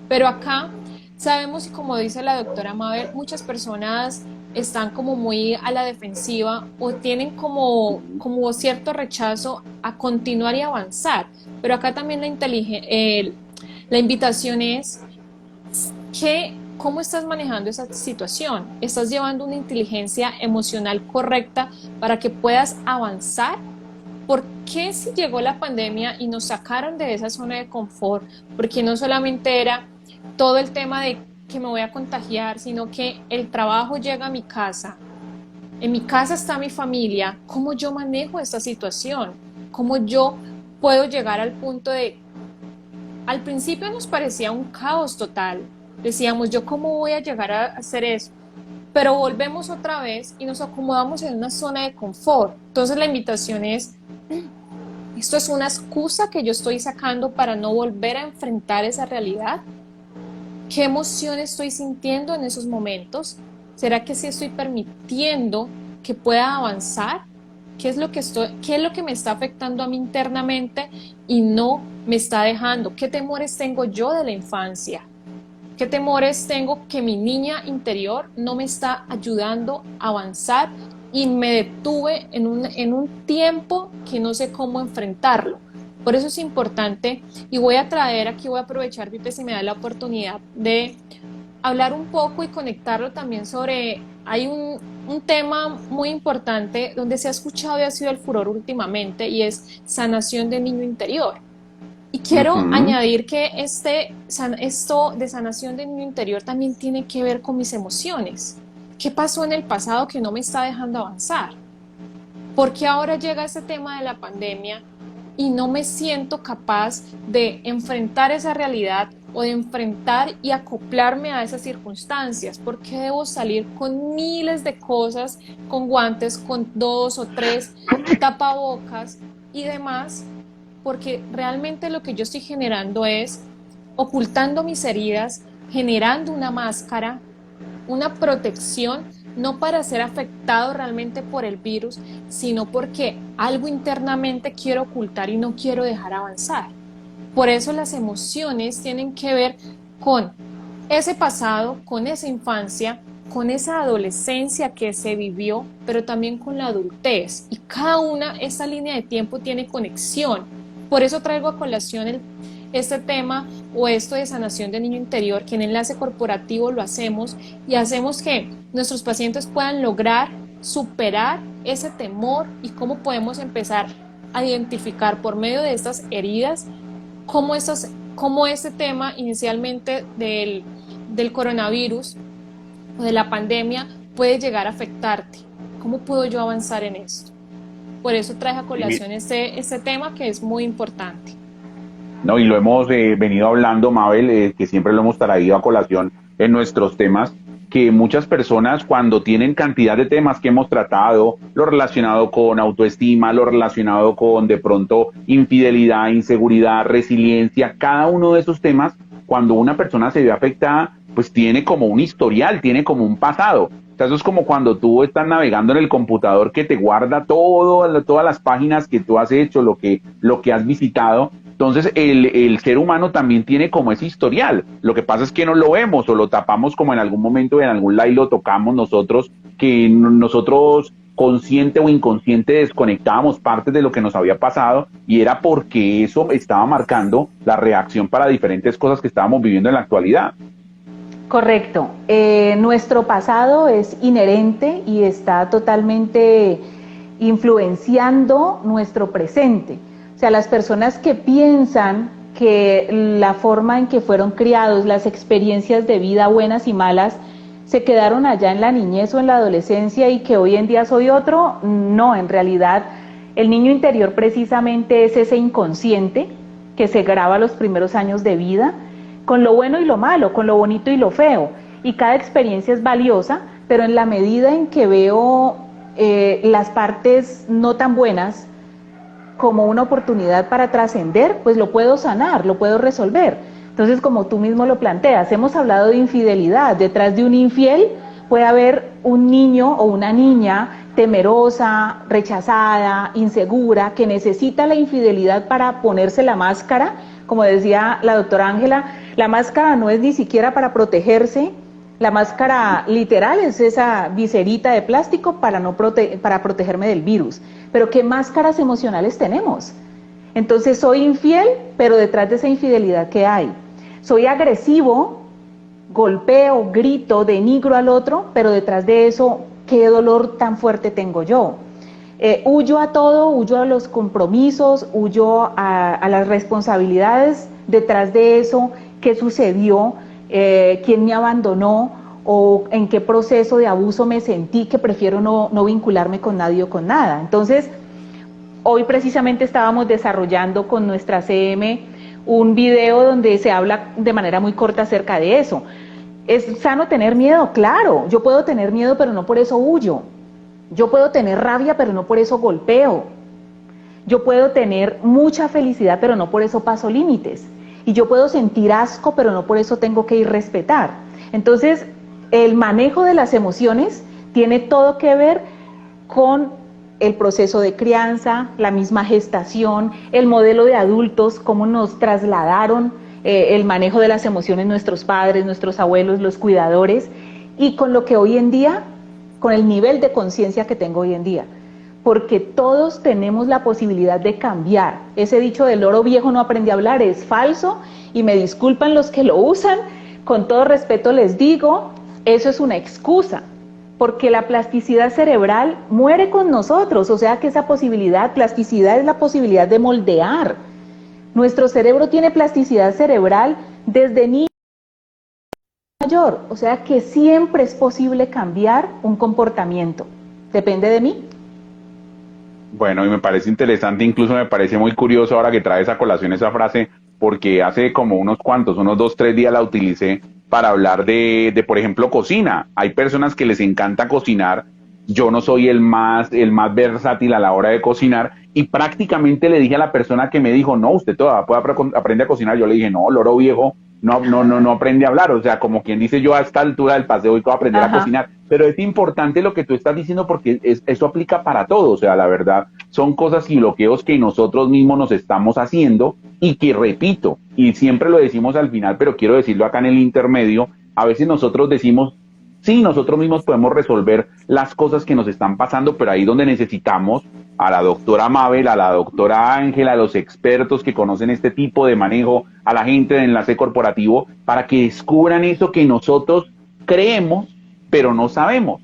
Pero acá sabemos, y como dice la doctora Mabel, muchas personas están como muy a la defensiva o tienen como cierto rechazo a continuar y avanzar. Pero acá también la invitación es que ¿cómo estás manejando esa situación? ¿Estás llevando una inteligencia emocional correcta para que puedas avanzar? ¿Por qué si llegó la pandemia y nos sacaron de esa zona de confort? Porque no solamente era todo el tema de que me voy a contagiar, sino que el trabajo llega a mi casa. En mi casa está mi familia. ¿Cómo yo manejo esta situación? ¿Cómo yo puedo llegar al punto de... Al principio nos parecía un caos total. Decíamos, ¿yo cómo voy a llegar a hacer eso? Pero volvemos otra vez y nos acomodamos en una zona de confort. Entonces la invitación es, ¿esto es una excusa que yo estoy sacando para no volver a enfrentar esa realidad? ¿Qué emoción estoy sintiendo en esos momentos? ¿Será que sí estoy permitiendo que pueda avanzar? ¿Qué es lo que me está afectando a mí internamente y no me está dejando? ¿Qué temores tengo yo de la infancia? ¿Qué temores tengo que mi niña interior no me está ayudando a avanzar y me detuve en un tiempo que no sé cómo enfrentarlo? Por eso es importante, y voy a aprovechar, Pipe, si me da la oportunidad de hablar un poco y conectarlo también sobre, hay un tema muy importante donde se ha escuchado y ha sido el furor últimamente, y es sanación del niño interior. Y quiero añadir que esto de sanación del niño interior también tiene que ver con mis emociones. ¿Qué pasó en el pasado que no me está dejando avanzar? ¿Por qué ahora llega este tema de la pandemia y no me siento capaz de enfrentar esa realidad o de enfrentar y acoplarme a esas circunstancias? ¿Por qué debo salir con miles de cosas, con guantes, con 2 o 3 tapabocas y demás? Porque realmente lo que yo estoy generando es ocultando mis heridas, generando una máscara, una protección, no para ser afectado realmente por el virus, sino porque algo internamente quiero ocultar y no quiero dejar avanzar. Por eso las emociones tienen que ver con ese pasado, con esa infancia, con esa adolescencia que se vivió, pero también con la adultez. Y esa línea de tiempo tiene conexión. Por eso traigo a colación este tema o esto de sanación del niño interior, que en Enlace Corporativo lo hacemos y hacemos que nuestros pacientes puedan lograr superar ese temor y cómo podemos empezar a identificar por medio de estas heridas cómo ese tema inicialmente del coronavirus o de la pandemia puede llegar a afectarte. ¿Cómo puedo yo avanzar en esto? Por eso traje a colación este tema que es muy importante. No, y lo hemos venido hablando, Mabel, que siempre lo hemos traído a colación en nuestros temas, que muchas personas cuando tienen cantidad de temas que hemos tratado, lo relacionado con autoestima, lo relacionado con de pronto infidelidad, inseguridad, resiliencia, cada uno de esos temas, cuando una persona se ve afectada, pues tiene como un historial, tiene como un pasado. O sea, eso es como cuando tú estás navegando en el computador que te guarda todas las páginas que tú has hecho, lo que has visitado. Entonces, el ser humano también tiene como ese historial. Lo que pasa es que no lo vemos o lo tapamos como en algún momento, en algún lado y lo tocamos nosotros, que nosotros consciente o inconsciente desconectábamos partes de lo que nos había pasado y era porque eso estaba marcando la reacción para diferentes cosas que estábamos viviendo en la actualidad. Correcto. Nuestro pasado es inherente y está totalmente influenciando nuestro presente. O sea, las personas que piensan que la forma en que fueron criados, las experiencias de vida buenas y malas, se quedaron allá en la niñez o en la adolescencia y que hoy en día soy otro, no, en realidad el niño interior precisamente es ese inconsciente que se graba los primeros años de vida, con lo bueno y lo malo, con lo bonito y lo feo. Y cada experiencia es valiosa, pero en la medida en que veo las partes no tan buenas como una oportunidad para trascender, pues lo puedo sanar, lo puedo resolver. Entonces, como tú mismo lo planteas, hemos hablado de infidelidad. Detrás de un infiel puede haber un niño o una niña temerosa, rechazada, insegura, que necesita la infidelidad para ponerse la máscara. Como decía la doctora Ángela, la máscara no es ni siquiera para protegerse, la máscara literal es esa viserita de plástico para protegerme del virus. Pero ¿qué máscaras emocionales tenemos? Entonces soy infiel, pero detrás de esa infidelidad, ¿qué hay? Soy agresivo, golpeo, grito, denigro al otro, pero detrás de eso, ¿qué dolor tan fuerte tengo yo? Huyo a todo, huyo a los compromisos, huyo a las responsabilidades. Detrás de eso, ¿qué sucedió? ¿Quién me abandonó? ¿O en qué proceso de abuso me sentí que prefiero no vincularme con nadie o con nada? Entonces, hoy precisamente estábamos desarrollando con nuestra CM un video donde se habla de manera muy corta acerca de eso. ¿Es sano tener miedo? Claro, yo puedo tener miedo, pero no por eso huyo. Yo puedo tener rabia, pero no por eso golpeo. Yo puedo tener mucha felicidad, pero no por eso paso límites. Y yo puedo sentir asco, pero no por eso tengo que irrespetar. Entonces, el manejo de las emociones tiene todo que ver con el proceso de crianza, la misma gestación, el modelo de adultos, cómo nos trasladaron el manejo de las emociones nuestros padres, nuestros abuelos, los cuidadores, y con lo que hoy en día, con el nivel de conciencia que tengo hoy en día, porque todos tenemos la posibilidad de cambiar. Ese dicho del loro viejo no aprende a hablar es falso, y me disculpan los que lo usan, con todo respeto les digo, eso es una excusa, porque la plasticidad cerebral muere con nosotros, o sea que esa plasticidad es la posibilidad de moldear. Nuestro cerebro tiene plasticidad cerebral desde niño mayor, o sea que siempre es posible cambiar un comportamiento. ¿Depende de mí? Bueno, y me parece interesante, incluso me parece muy curioso ahora que traes a colación esa frase, porque hace como unos 2, 3 días la utilicé para hablar por ejemplo, cocina. Hay personas que les encanta cocinar. Yo no soy el más versátil a la hora de cocinar y prácticamente le dije a la persona que me dijo, no, usted todavía puede aprender a cocinar. Yo le dije, no, loro viejo, no aprende a hablar. O sea, como quien dice, yo a esta altura del paseo voy a aprender a cocinar. Pero es importante lo que tú estás diciendo porque eso aplica para todo. O sea, la verdad, son cosas y bloqueos que nosotros mismos nos estamos haciendo y que, repito, y siempre lo decimos al final, pero quiero decirlo acá en el intermedio, a veces nosotros decimos, sí, nosotros mismos podemos resolver las cosas que nos están pasando, pero ahí donde necesitamos a la doctora Mabel, a la doctora Ángela, a los expertos que conocen este tipo de manejo, a la gente de enlace corporativo, para que descubran eso que nosotros creemos, pero no sabemos.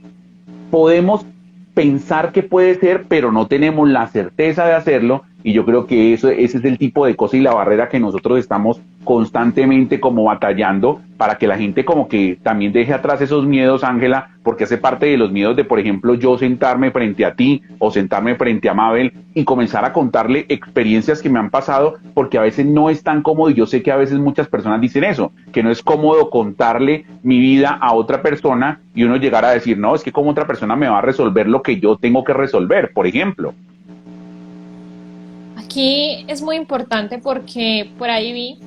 Podemos pensar que puede ser, pero no tenemos la certeza de hacerlo, y yo creo que ese es el tipo de cosa y la barrera que nosotros estamos constantemente como batallando para que la gente como que también deje atrás esos miedos, Ángela, porque hace parte de los miedos de, por ejemplo, yo sentarme frente a ti o sentarme frente a Mabel y comenzar a contarle experiencias que me han pasado, porque a veces no es tan cómodo, y yo sé que a veces muchas personas dicen eso, que no es cómodo contarle mi vida a otra persona y uno llegar a decir, no, es que como otra persona me va a resolver lo que yo tengo que resolver, por ejemplo. Aquí es muy importante porque por ahí vi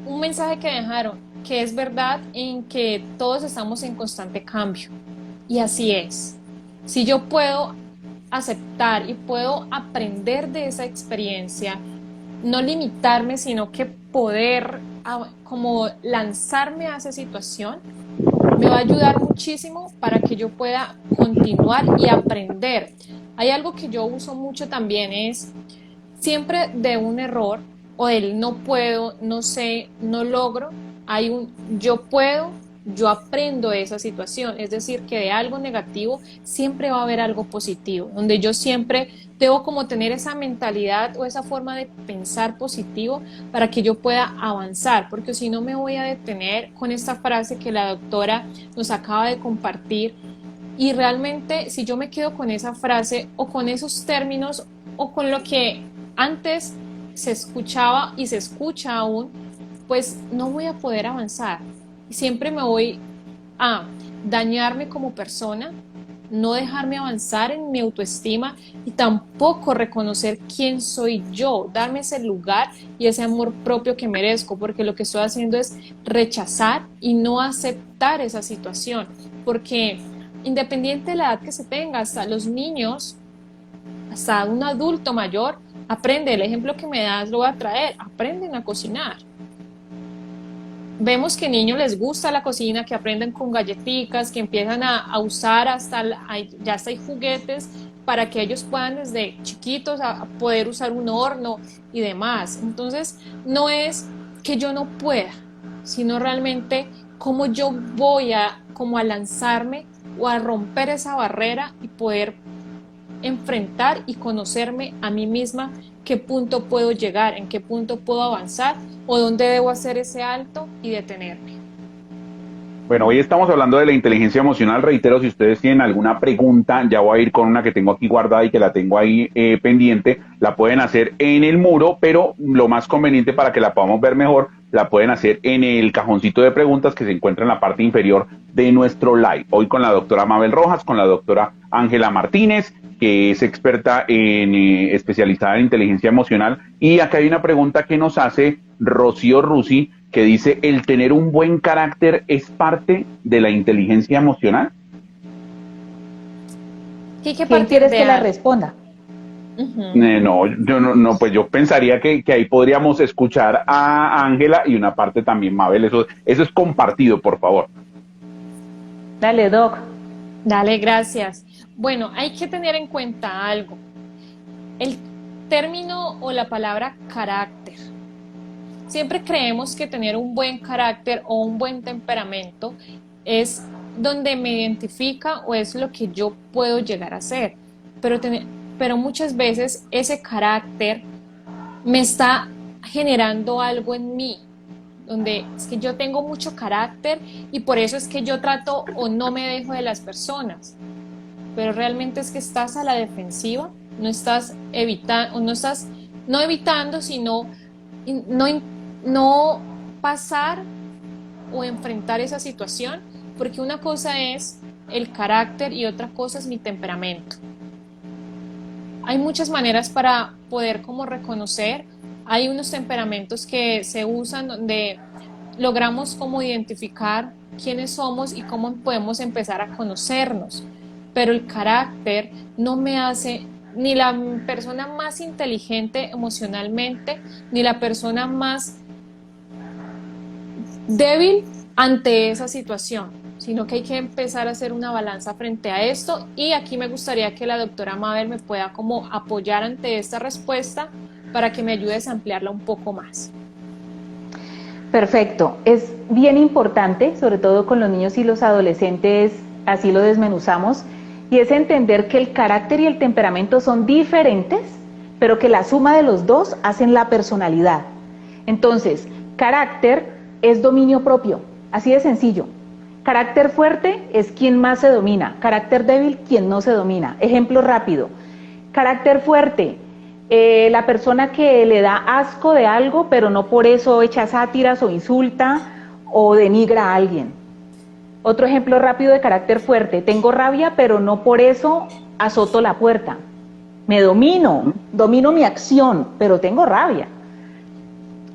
un mensaje que dejaron, que es verdad en que todos estamos en constante cambio. Y así es. Si yo puedo aceptar y puedo aprender de esa experiencia, no limitarme, sino que poder como lanzarme a esa situación, me va a ayudar muchísimo para que yo pueda continuar y aprender. Hay algo que yo uso mucho también, es siempre de un error o del no puedo, no sé, no logro, hay un yo puedo, yo aprendo de esa situación. Es decir, que de algo negativo siempre va a haber algo positivo, donde yo siempre debo como tener esa mentalidad o esa forma de pensar positivo para que yo pueda avanzar, porque si no me voy a detener con esta frase que la doctora nos acaba de compartir. Y realmente si yo me quedo con esa frase o con esos términos o con lo que antes se escuchaba y se escucha aún, pues no voy a poder avanzar. Siempre me voy a dañarme como persona, no dejarme avanzar en mi autoestima y tampoco reconocer quién soy yo, darme ese lugar y ese amor propio que merezco, porque lo que estoy haciendo es rechazar y no aceptar esa situación, porque independiente de la edad que se tenga, hasta los niños, hasta un adulto mayor, aprende. El ejemplo que me das lo voy a traer, aprenden a cocinar. Vemos que niños les gusta la cocina, que aprenden con galletitas, que empiezan a usar ya hasta hay juguetes para que ellos puedan desde chiquitos a poder usar un horno y demás. Entonces, no es que yo no pueda, sino realmente cómo yo voy como a lanzarme o a romper esa barrera y poder enfrentar y conocerme a mí misma, qué punto puedo llegar, en qué punto puedo avanzar o dónde debo hacer ese alto y detenerme. Bueno, hoy estamos hablando de la inteligencia emocional. Reitero, si ustedes tienen alguna pregunta, ya voy a ir con una que tengo aquí guardada y que la tengo ahí pendiente, la pueden hacer en el muro, pero lo más conveniente para que la podamos ver mejor, la pueden hacer en el cajoncito de preguntas que se encuentra en la parte inferior de nuestro live. Hoy con la doctora Mabel Rojas, con la doctora Ángela Martínez, que es experta especializada en inteligencia emocional. Y acá hay una pregunta que nos hace Rocío Rusi, que dice, ¿el tener un buen carácter es parte de la inteligencia emocional? ¿Quién quieres que la responda? No, pues yo pensaría que ahí podríamos escuchar a Ángela y una parte también Mabel. Eso es compartido, por favor. Dale, Doc. Dale, gracias. Bueno, hay que tener en cuenta algo. El término o la palabra carácter. Siempre creemos que tener un buen carácter o un buen temperamento es donde me identifica o es lo que yo puedo llegar a ser. Pero muchas veces ese carácter me está generando algo en mí, donde es que yo tengo mucho carácter y por eso es que yo trato o no me dejo de las personas. Pero realmente es que estás a la defensiva, no estás evitando, no evitando, sino no pasar o enfrentar esa situación, porque una cosa es el carácter y otra cosa es mi temperamento. Hay muchas maneras para poder como reconocer, hay unos temperamentos que se usan donde logramos como identificar quiénes somos y cómo podemos empezar a conocernos, pero el carácter no me hace ni la persona más inteligente emocionalmente, ni la persona más débil ante esa situación, sino que hay que empezar a hacer una balanza frente a esto. Y aquí me gustaría que la doctora Mabel me pueda como apoyar ante esta respuesta para que me ayudes a ampliarla un poco más. Perfecto, es bien importante, sobre todo con los niños y los adolescentes, así lo desmenuzamos, y es entender que el carácter y el temperamento son diferentes, pero que la suma de los dos hacen la personalidad. Entonces, carácter es dominio propio, así de sencillo. Carácter fuerte es quien más se domina, carácter débil quien no se domina. Ejemplo rápido, carácter fuerte, la persona que le da asco de algo, pero no por eso echa sátiras o insulta o denigra a alguien. Otro ejemplo rápido de carácter fuerte, tengo rabia, pero no por eso azoto la puerta. Me domino mi acción, pero tengo rabia.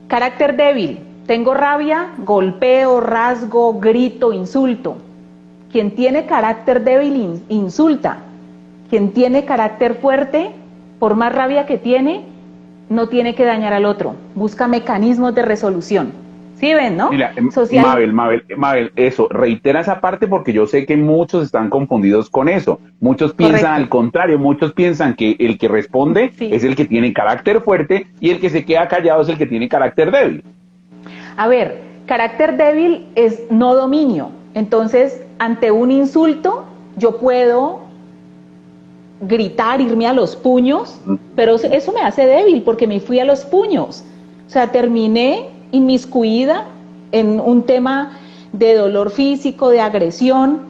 Carácter débil, tengo rabia, golpeo, rasgo, grito, insulto. Quien tiene carácter débil insulta. Quien tiene carácter fuerte, por más rabia que tiene, no tiene que dañar al otro. Busca mecanismos de resolución. ¿Sí ven, no? Mira, Mabel, eso, reitera esa parte porque yo sé que muchos están confundidos con eso. Muchos piensan Correcto. al contrario, muchos piensan que el que responde Sí. es el que tiene carácter fuerte y el que se queda callado es el que tiene carácter débil. A ver, carácter débil es no dominio. Entonces, ante un insulto, yo puedo gritar, irme a los puños, pero eso me hace débil porque me fui a los puños. O sea, terminé inmiscuida en un tema de dolor físico, de agresión,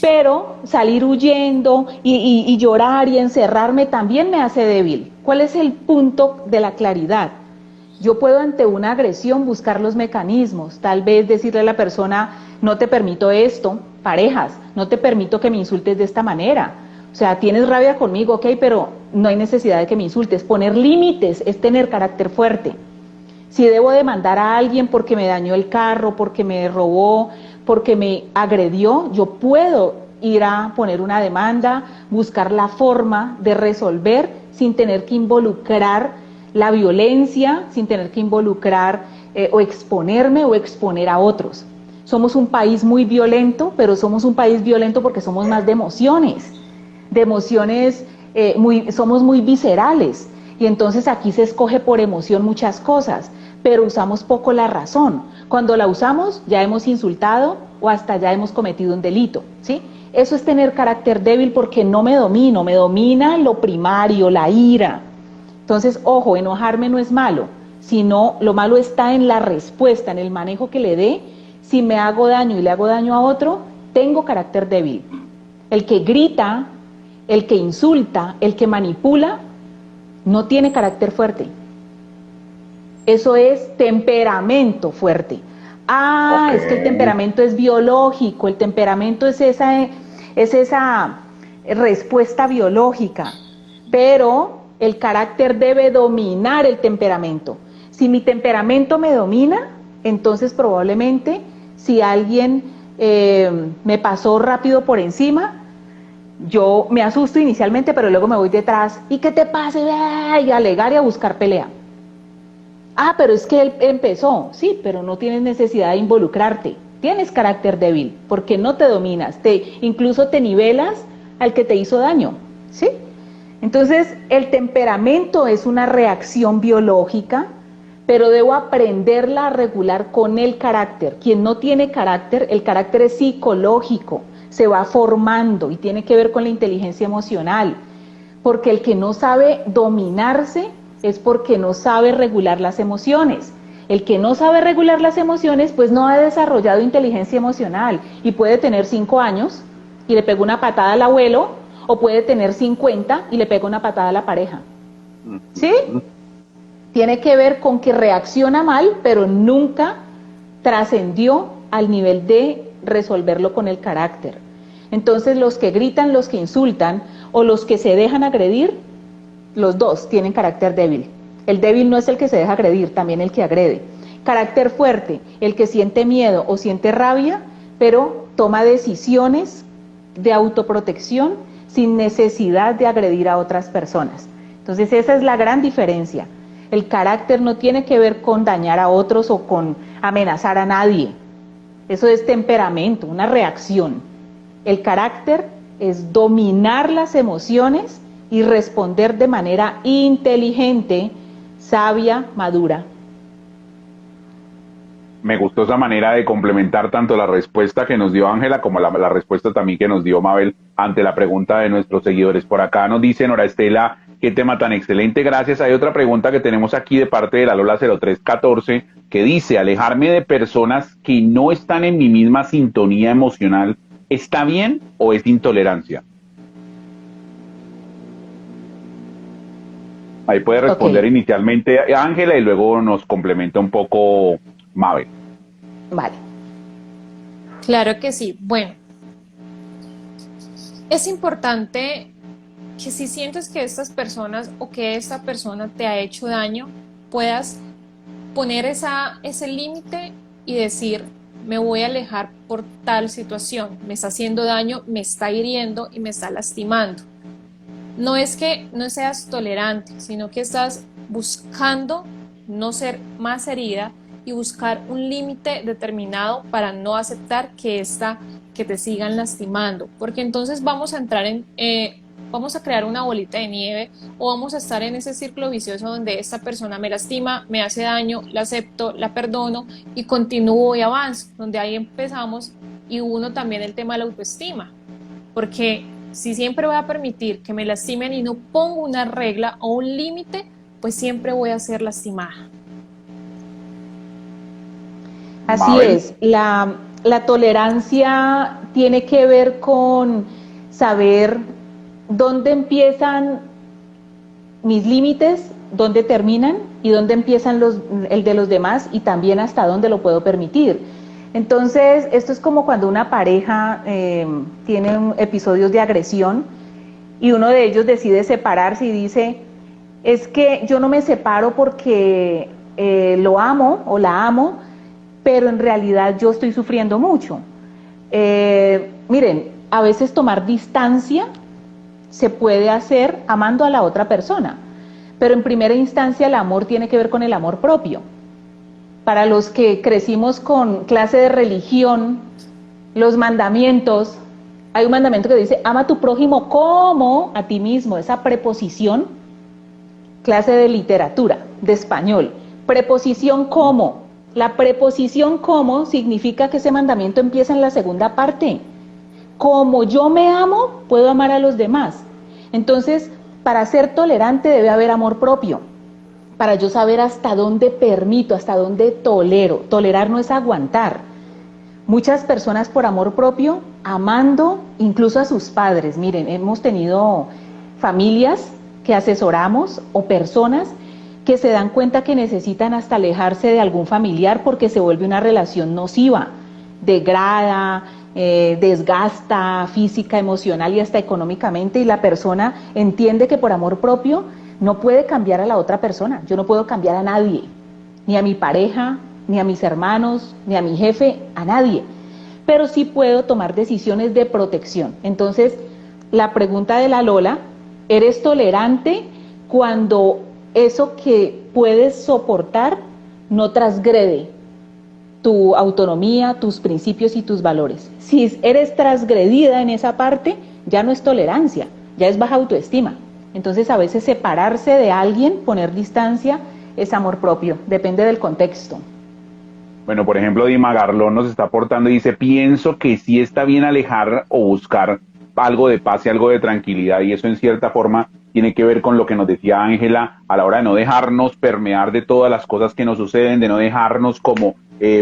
pero salir huyendo y llorar y encerrarme también me hace débil. ¿Cuál es el punto de la claridad? Yo puedo ante una agresión buscar los mecanismos, tal vez decirle a la persona, no te permito esto, parejas, no te permito que me insultes de esta manera. O sea, tienes rabia conmigo, ok, pero no hay necesidad de que me insultes. Poner límites es tener carácter fuerte. Si debo demandar a alguien porque me dañó el carro, porque me robó, porque me agredió, yo puedo ir a poner una demanda, buscar la forma de resolver sin tener que involucrar la violencia, sin tener que involucrar o exponerme o exponer a otros. Somos un país muy violento, pero somos un país violento porque somos más de emociones, somos muy viscerales. Y entonces aquí se escoge por emoción muchas cosas, pero usamos poco la razón. Cuando la usamos ya hemos insultado o hasta ya hemos cometido un delito, ¿sí? Eso es tener carácter débil porque no me domino, me domina lo primario, la ira. Entonces, ojo, enojarme no es malo, sino lo malo está en la respuesta, en el manejo que le dé. Si me hago daño y le hago daño a otro, tengo carácter débil. El que grita, el que insulta, el que manipula, no tiene carácter fuerte. Eso es temperamento fuerte. Okay. Es que el temperamento es biológico, el temperamento es esa respuesta biológica, pero el carácter debe dominar el temperamento. Si mi temperamento me domina, entonces probablemente si alguien me pasó rápido por encima, yo me asusto inicialmente, pero luego me voy detrás, ¿y qué te pasa? Y a alegar y a buscar pelea. Pero es que él empezó, sí, pero no tienes necesidad de involucrarte, tienes carácter débil, porque no te dominas, incluso te nivelas al que te hizo daño, ¿sí? Entonces, el temperamento es una reacción biológica, pero debo aprenderla a regular con el carácter. Quien no tiene carácter, el carácter es psicológico, se va formando y tiene que ver con la inteligencia emocional, porque el que no sabe dominarse es porque no sabe regular las emociones. El que no sabe regular las emociones, pues no ha desarrollado inteligencia emocional y puede tener 5 años y le pega una patada al abuelo, o puede tener 50 y le pega una patada a la pareja. ¿Sí? Tiene que ver con que reacciona mal, pero nunca trascendió al nivel de resolverlo con el carácter. Entonces, los que gritan, los que insultan o los que se dejan agredir, los dos tienen carácter débil. El débil no es el que se deja agredir, también el que agrede. Carácter fuerte, el que siente miedo o siente rabia, pero toma decisiones de autoprotección sin necesidad de agredir a otras personas. Entonces, esa es la gran diferencia. El carácter no tiene que ver con dañar a otros o con amenazar a nadie. Eso es temperamento, una reacción. El carácter es dominar las emociones y responder de manera inteligente, sabia, madura. Me gustó esa manera de complementar tanto la respuesta que nos dio Ángela como la respuesta también que nos dio Mabel ante la pregunta de nuestros seguidores. Por acá nos dice Nora Estela Qué tema tan excelente, gracias. Hay otra pregunta que tenemos aquí de parte de la Lola 0314 que dice, alejarme de personas que no están en mi misma sintonía emocional, ¿está bien o es intolerancia? Ahí puede responder inicialmente Ángela y luego nos complementa un poco Mabel. Vale. Claro que sí. Bueno, es importante que si sientes que estas personas o que esta persona te ha hecho daño, puedas poner ese límite y decir, me voy a alejar por tal situación, me está haciendo daño, me está hiriendo y me está lastimando. No es que no seas tolerante, sino que estás buscando no ser más herida y buscar un límite determinado para no aceptar que te sigan lastimando, porque entonces vamos a entrar vamos a crear una bolita de nieve o vamos a estar en ese círculo vicioso donde esta persona me lastima, me hace daño, la acepto, la perdono y continúo y avanzo, donde ahí empezamos y uno también el tema de la autoestima, porque si siempre voy a permitir que me lastimen y no pongo una regla o un límite, pues siempre voy a ser lastimada. Así Mabel. es, la tolerancia tiene que ver con saber dónde empiezan mis límites, dónde terminan y dónde empiezan el de los demás y también hasta dónde lo puedo permitir. Entonces, esto es como cuando una pareja tiene episodios de agresión y uno de ellos decide separarse y dice, es que yo no me separo porque lo amo o la amo, pero en realidad yo estoy sufriendo mucho. Miren, a veces tomar distancia se puede hacer amando a la otra persona, pero en primera instancia el amor tiene que ver con el amor propio. Para los que crecimos con clase de religión, los mandamientos, hay un mandamiento que dice, ama a tu prójimo como a ti mismo, esa preposición, clase de literatura, de español, preposición como. La preposición como significa que ese mandamiento empieza en la segunda parte. Como yo me amo, puedo amar a los demás. Entonces, para ser tolerante debe haber amor propio. Para yo saber hasta dónde permito, hasta dónde tolero. Tolerar no es aguantar. Muchas personas por amor propio, amando incluso a sus padres. Miren, hemos tenido familias que asesoramos o personas que se dan cuenta que necesitan hasta alejarse de algún familiar porque se vuelve una relación nociva, degrada, desgasta física, emocional y hasta económicamente, y la persona entiende que por amor propio no puede cambiar a la otra persona. Yo no puedo cambiar a nadie, ni a mi pareja, ni a mis hermanos, ni a mi jefe, a nadie, pero sí puedo tomar decisiones de protección. Entonces, la pregunta de la Lola, ¿eres tolerante cuando eso que puedes soportar no transgrede tu autonomía, tus principios y tus valores? Si eres transgredida en esa parte, ya no es tolerancia, ya es baja autoestima. Entonces, a veces separarse de alguien, poner distancia, es amor propio, depende del contexto. Bueno, por ejemplo, Dima Garlón nos está aportando y dice, pienso que sí está bien alejar o buscar algo de paz y algo de tranquilidad, y eso en cierta forma tiene que ver con lo que nos decía Ángela a la hora de no dejarnos permear de todas las cosas que nos suceden, de no dejarnos como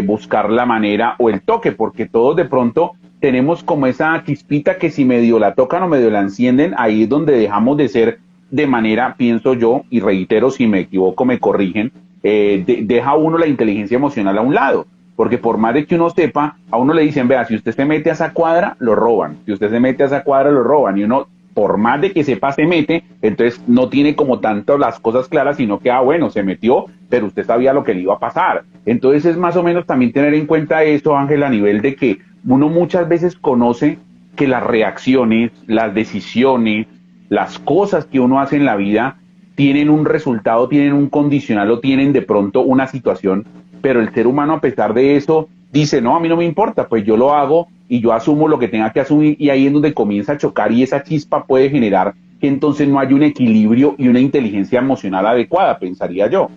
buscar la manera o el toque, porque todos de pronto tenemos como esa chispita que si medio la tocan o medio la encienden, ahí es donde dejamos de ser de manera, pienso yo, y reitero, si me equivoco me corrigen, deja uno la inteligencia emocional a un lado, porque por más de que uno sepa, a uno le dicen, vea, si usted se mete a esa cuadra, lo roban, si usted se mete a esa cuadra, lo roban, y uno, por más de que sepa, se mete, entonces no tiene como tanto las cosas claras, sino que, bueno, se metió, pero usted sabía lo que le iba a pasar. Entonces es más o menos también tener en cuenta eso, Ángel, a nivel de que uno muchas veces conoce que las reacciones, las decisiones, las cosas que uno hace en la vida tienen un resultado, tienen un condicional o tienen de pronto una situación, pero el ser humano a pesar de eso dice, no, a mí no me importa, pues yo lo hago y yo asumo lo que tenga que asumir, y ahí es donde comienza a chocar y esa chispa puede generar que entonces no haya un equilibrio y una inteligencia emocional adecuada, pensaría yo.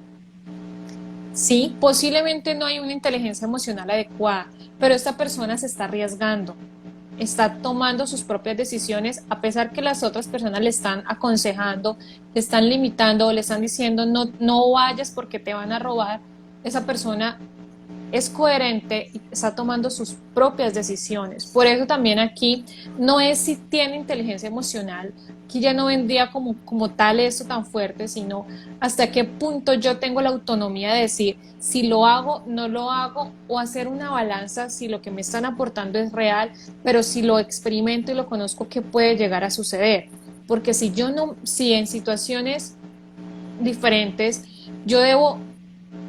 Sí, posiblemente no hay una inteligencia emocional adecuada, pero esta persona se está arriesgando. está tomando sus propias decisiones, a pesar que las otras personas le están aconsejando, le están limitando, le están diciendo no, no vayas porque te van a robar, esa persona es coherente y está tomando sus propias decisiones. Por eso también aquí no es si tiene inteligencia emocional, que ya no vendría como tal esto tan fuerte, sino hasta qué punto yo tengo la autonomía de decir si lo hago, no lo hago, o hacer una balanza si lo que me están aportando es real, pero si lo experimento y lo conozco, ¿qué puede llegar a suceder? Porque si en situaciones diferentes yo debo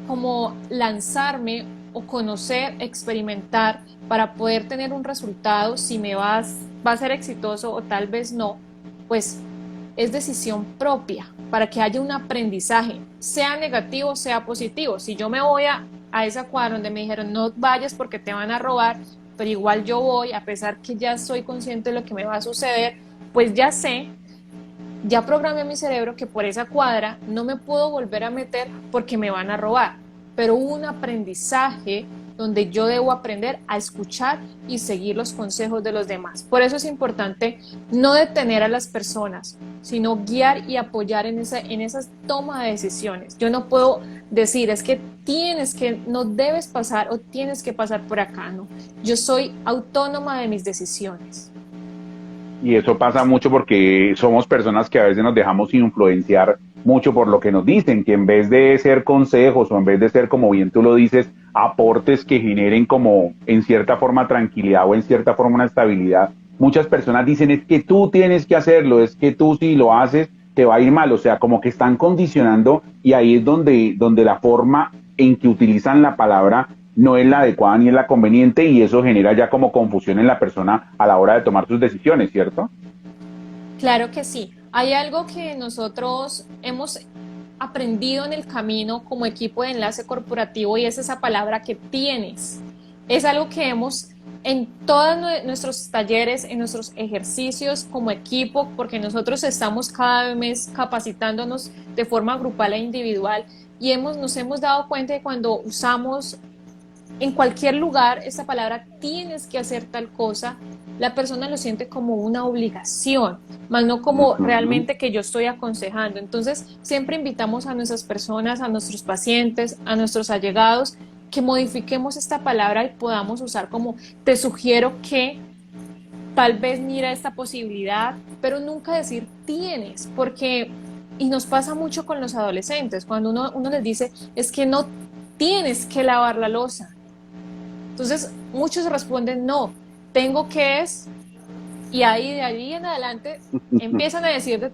como lanzarme o conocer, experimentar para poder tener un resultado, si va a ser exitoso o tal vez no, pues es decisión propia para que haya un aprendizaje, sea negativo, sea positivo. Si yo me voy a esa cuadra donde me dijeron no vayas porque te van a robar, pero igual yo voy, a pesar que ya soy consciente de lo que me va a suceder, pues ya sé, ya programé mi cerebro que por esa cuadra no me puedo volver a meter porque me van a robar, pero hubo un aprendizaje donde yo debo aprender a escuchar y seguir los consejos de los demás. Por eso es importante no detener a las personas, sino guiar y apoyar en esas tomas de decisiones. Yo no puedo decir, es que no debes pasar o tienes que pasar por acá, no. Yo soy autónoma de mis decisiones. Y eso pasa mucho porque somos personas que a veces nos dejamos influenciar mucho por lo que nos dicen, que en vez de ser consejos o en vez de ser, como bien tú lo dices, aportes que generen como en cierta forma tranquilidad o en cierta forma una estabilidad, muchas personas dicen es que tú tienes que hacerlo, es que tú si lo haces te va a ir mal, o sea, como que están condicionando y ahí es donde la forma en que utilizan la palabra no es la adecuada ni es la conveniente y eso genera ya como confusión en la persona a la hora de tomar sus decisiones, ¿cierto? Claro que sí. Hay algo que nosotros hemos aprendido en el camino como equipo de enlace corporativo y es esa palabra que tienes. Es algo que hemos en todos nuestros talleres, en nuestros ejercicios como equipo, porque nosotros estamos cada mes capacitándonos de forma grupal e individual y nos hemos dado cuenta de cuando usamos en cualquier lugar esa palabra tienes que hacer tal cosa, la persona lo siente como una obligación, más no como realmente que yo estoy aconsejando. Entonces, siempre invitamos a nuestras personas, a nuestros pacientes, a nuestros allegados, que modifiquemos esta palabra y podamos usar como te sugiero que tal vez mira esta posibilidad, pero nunca decir tienes, porque, y nos pasa mucho con los adolescentes, cuando uno les dice es que no tienes que lavar la loza. Entonces, muchos responden no, tengo que es, y ahí de allí en adelante empiezan a decir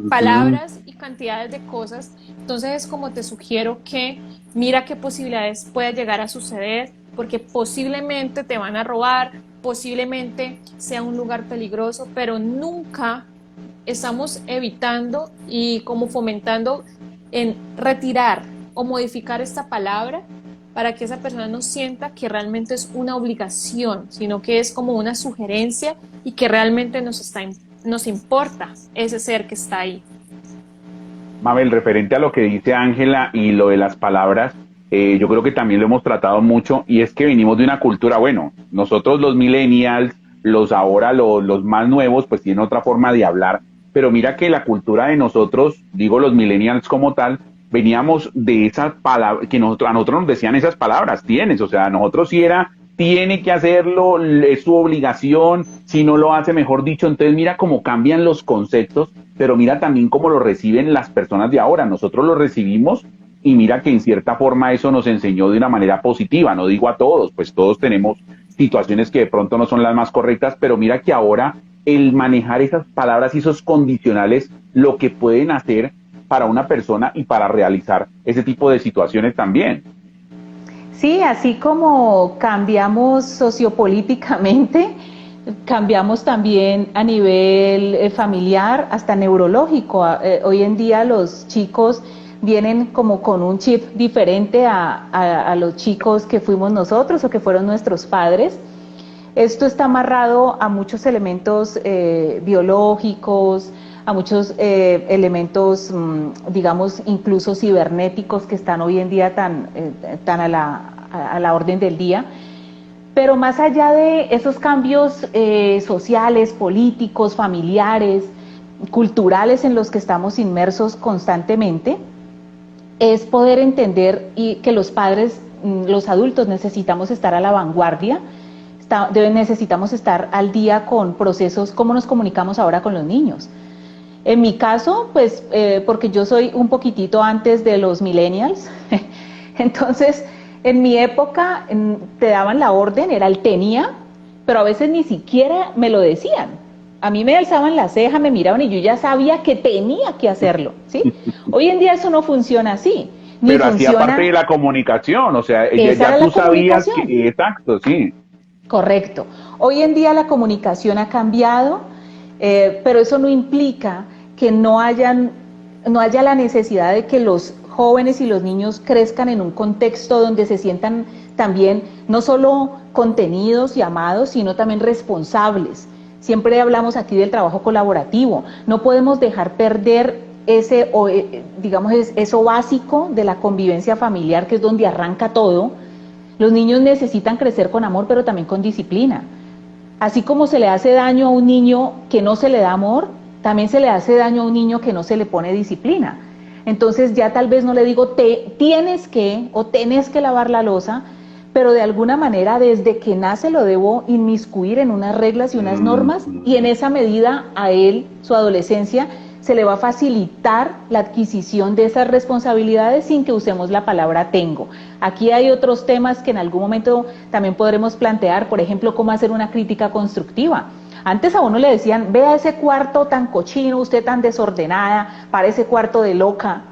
palabras y cantidades de cosas. Entonces es como te sugiero que mira qué posibilidades puede llegar a suceder, porque posiblemente te van a robar, posiblemente sea un lugar peligroso, pero nunca estamos evitando y como fomentando en retirar o modificar esta palabra para que esa persona no sienta que realmente es una obligación, sino que es como una sugerencia y que realmente nos importa ese ser que está ahí. Mabel, referente a lo que dice Ángela y lo de las palabras, yo creo que también lo hemos tratado mucho y es que venimos de una cultura, bueno, nosotros los millennials, los más nuevos, pues tienen otra forma de hablar, pero mira que la cultura de nosotros, digo los millennials como tal, veníamos de esas palabras, que a nosotros nos decían esas palabras, tienes, o sea, a nosotros sí era, tiene que hacerlo, es su obligación, si no lo hace, mejor dicho, entonces mira cómo cambian los conceptos, pero mira también cómo lo reciben las personas de ahora, nosotros lo recibimos y mira que en cierta forma eso nos enseñó de una manera positiva, no digo a todos, pues todos tenemos situaciones que de pronto no son las más correctas, pero mira que ahora el manejar esas palabras y esos condicionales, lo que pueden hacer para una persona y para realizar ese tipo de situaciones también. Sí, así como cambiamos sociopolíticamente, cambiamos también a nivel familiar, hasta neurológico. Hoy en día los chicos vienen como con un chip diferente a los chicos que fuimos nosotros o que fueron nuestros padres. Esto está amarrado a muchos elementos biológicos, a muchos elementos, digamos, incluso cibernéticos que están hoy en día tan a la orden del día. Pero más allá de esos cambios sociales, políticos, familiares, culturales en los que estamos inmersos constantemente, es poder entender y que los padres, los adultos, necesitamos estar a la vanguardia, necesitamos estar al día con procesos, cómo nos comunicamos ahora con los niños. En mi caso, pues, porque yo soy un poquitito antes de los millennials, entonces, en mi época te daban la orden, era el tenía, pero a veces ni siquiera me lo decían. A mí me alzaban la ceja, me miraban y yo ya sabía que tenía que hacerlo, ¿sí? Hoy en día eso no funciona así. Ni pero hacía parte de la comunicación, o sea, ya tú sabías que, exacto, sí. Correcto. Hoy en día la comunicación ha cambiado, pero eso no implica que no haya la necesidad de que los jóvenes y los niños crezcan en un contexto donde se sientan también no solo contenidos y amados, sino también responsables. Siempre hablamos aquí del trabajo colaborativo. No podemos dejar perder eso básico de la convivencia familiar, que es donde arranca todo. Los niños necesitan crecer con amor, pero también con disciplina. Así como se le hace daño a un niño que no se le da amor, también se le hace daño a un niño que no se le pone disciplina. Entonces ya tal vez no le digo tienes que o tenés que lavar la loza, pero de alguna manera desde que nace lo debo inmiscuir en unas reglas y unas normas, y en esa medida a él, su adolescencia, se le va a facilitar la adquisición de esas responsabilidades sin que usemos la palabra tengo. Aquí hay otros temas que en algún momento también podremos plantear, por ejemplo, cómo hacer una crítica constructiva. Antes a uno le decían, vea ese cuarto tan cochino, usted tan desordenada, parece cuarto de loca,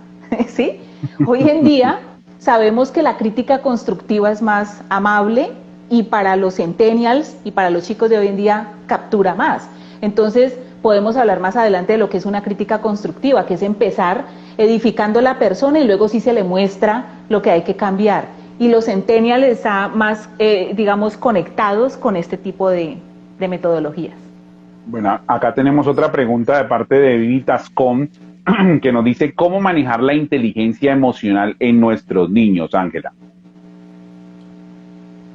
¿sí? Hoy en día sabemos que la crítica constructiva es más amable y para los centennials y para los chicos de hoy en día captura más. Entonces podemos hablar más adelante de lo que es una crítica constructiva, que es empezar edificando a la persona y luego sí se le muestra lo que hay que cambiar. Y los centennials están más, conectados con este tipo de metodologías. Bueno, acá tenemos otra pregunta de parte de Vivi Tascón, que nos dice cómo manejar la inteligencia emocional en nuestros niños, Ángela.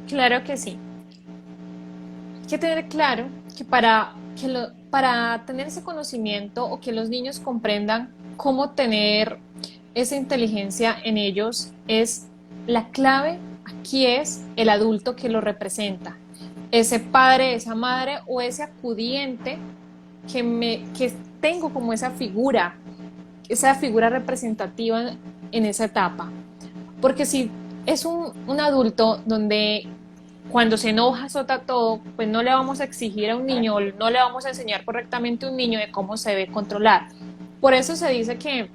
Claro que sí. Hay que tener claro que para tener ese conocimiento o que los niños comprendan cómo tener esa inteligencia en ellos, es la clave aquí es el adulto que lo representa. Ese padre, esa madre o ese acudiente que tengo como esa figura representativa en esa etapa. Porque si es un adulto donde cuando se enoja azota todo, pues no le vamos a exigir a un niño, no le vamos a enseñar correctamente a un niño de cómo se debe controlar. Por eso se dice que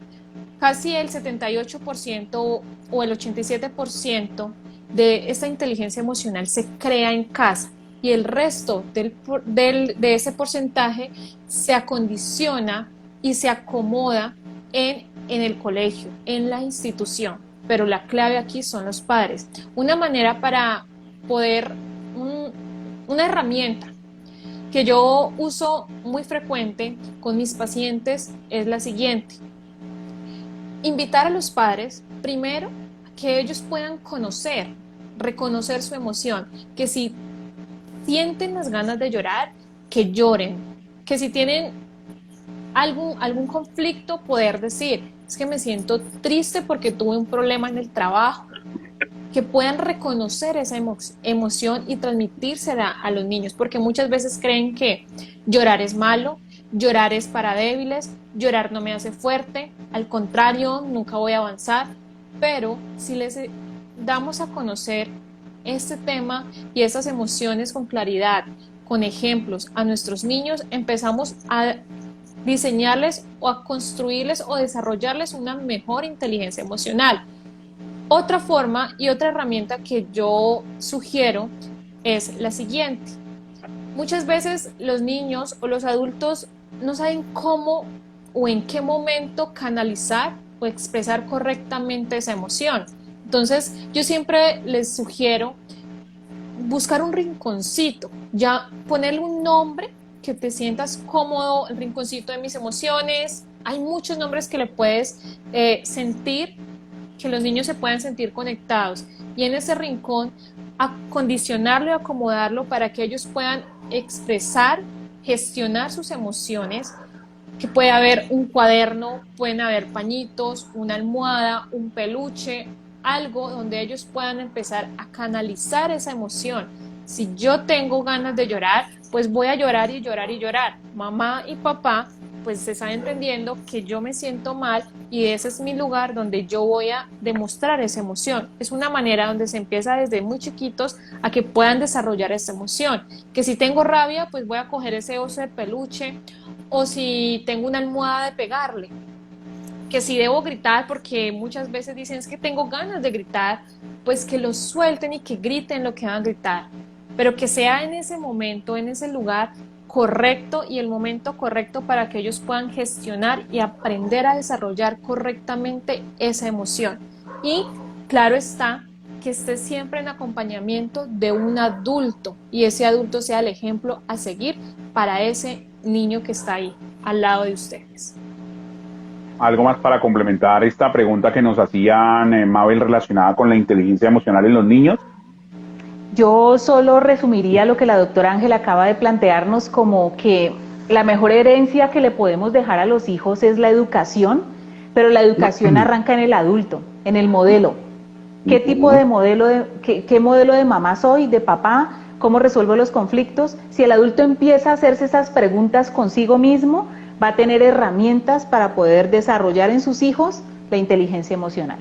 casi el 78% o el 87% de esta inteligencia emocional se crea en casa. Y el resto de ese porcentaje se acondiciona y se acomoda en el colegio, en la institución. Pero la clave aquí son los padres. Una manera para poder, una herramienta que yo uso muy frecuente con mis pacientes es la siguiente. Invitar a los padres, primero, a que ellos puedan reconocer su emoción, que si sienten las ganas de llorar, que lloren, que si tienen algún conflicto, poder decir, es que me siento triste porque tuve un problema en el trabajo, que puedan reconocer esa emoción y transmitírsela a los niños, porque muchas veces creen que llorar es malo, llorar es para débiles, llorar no me hace fuerte, al contrario, nunca voy a avanzar, pero si les damos a conocer este tema y esas emociones con claridad, con ejemplos a nuestros niños, empezamos a diseñarles o a construirles o desarrollarles una mejor inteligencia emocional. Otra forma y otra herramienta que yo sugiero es la siguiente. Muchas veces los niños o los adultos no saben cómo o en qué momento canalizar o expresar correctamente esa emoción. Entonces, yo siempre les sugiero buscar un rinconcito, ya ponerle un nombre que te sientas cómodo, el rinconcito de mis emociones. Hay muchos nombres que le puedes sentir, que los niños se puedan sentir conectados. Y en ese rincón acondicionarlo y acomodarlo para que ellos puedan expresar, gestionar sus emociones, que puede haber un cuaderno, pueden haber pañitos, una almohada, un peluche, algo donde ellos puedan empezar a canalizar esa emoción. Si yo tengo ganas de llorar, pues voy a llorar y llorar y llorar. Mamá y papá pues se están entendiendo que yo me siento mal y ese es mi lugar donde yo voy a demostrar esa emoción. Es una manera donde se empieza desde muy chiquitos a que puedan desarrollar esa emoción. Que si tengo rabia, pues voy a coger ese oso de peluche, o si tengo una almohada de pegarle. Que si debo gritar, porque muchas veces dicen es que tengo ganas de gritar, pues que lo suelten y que griten lo que van a gritar, pero que sea en ese momento, en ese lugar correcto y el momento correcto para que ellos puedan gestionar y aprender a desarrollar correctamente esa emoción. Y claro está, que esté siempre en acompañamiento de un adulto y ese adulto sea el ejemplo a seguir para ese niño que está ahí al lado de ustedes. Algo más para complementar esta pregunta que nos hacían, Mabel, relacionada con la inteligencia emocional en los niños. Yo solo resumiría lo que la doctora Ángela acaba de plantearnos como que la mejor herencia que le podemos dejar a los hijos es la educación, pero la educación arranca en el adulto, en el modelo. ¿Qué tipo de modelo, qué modelo de mamá soy, de papá? ¿Cómo resuelvo los conflictos? Si el adulto empieza a hacerse esas preguntas consigo mismo, va a tener herramientas para poder desarrollar en sus hijos la inteligencia emocional.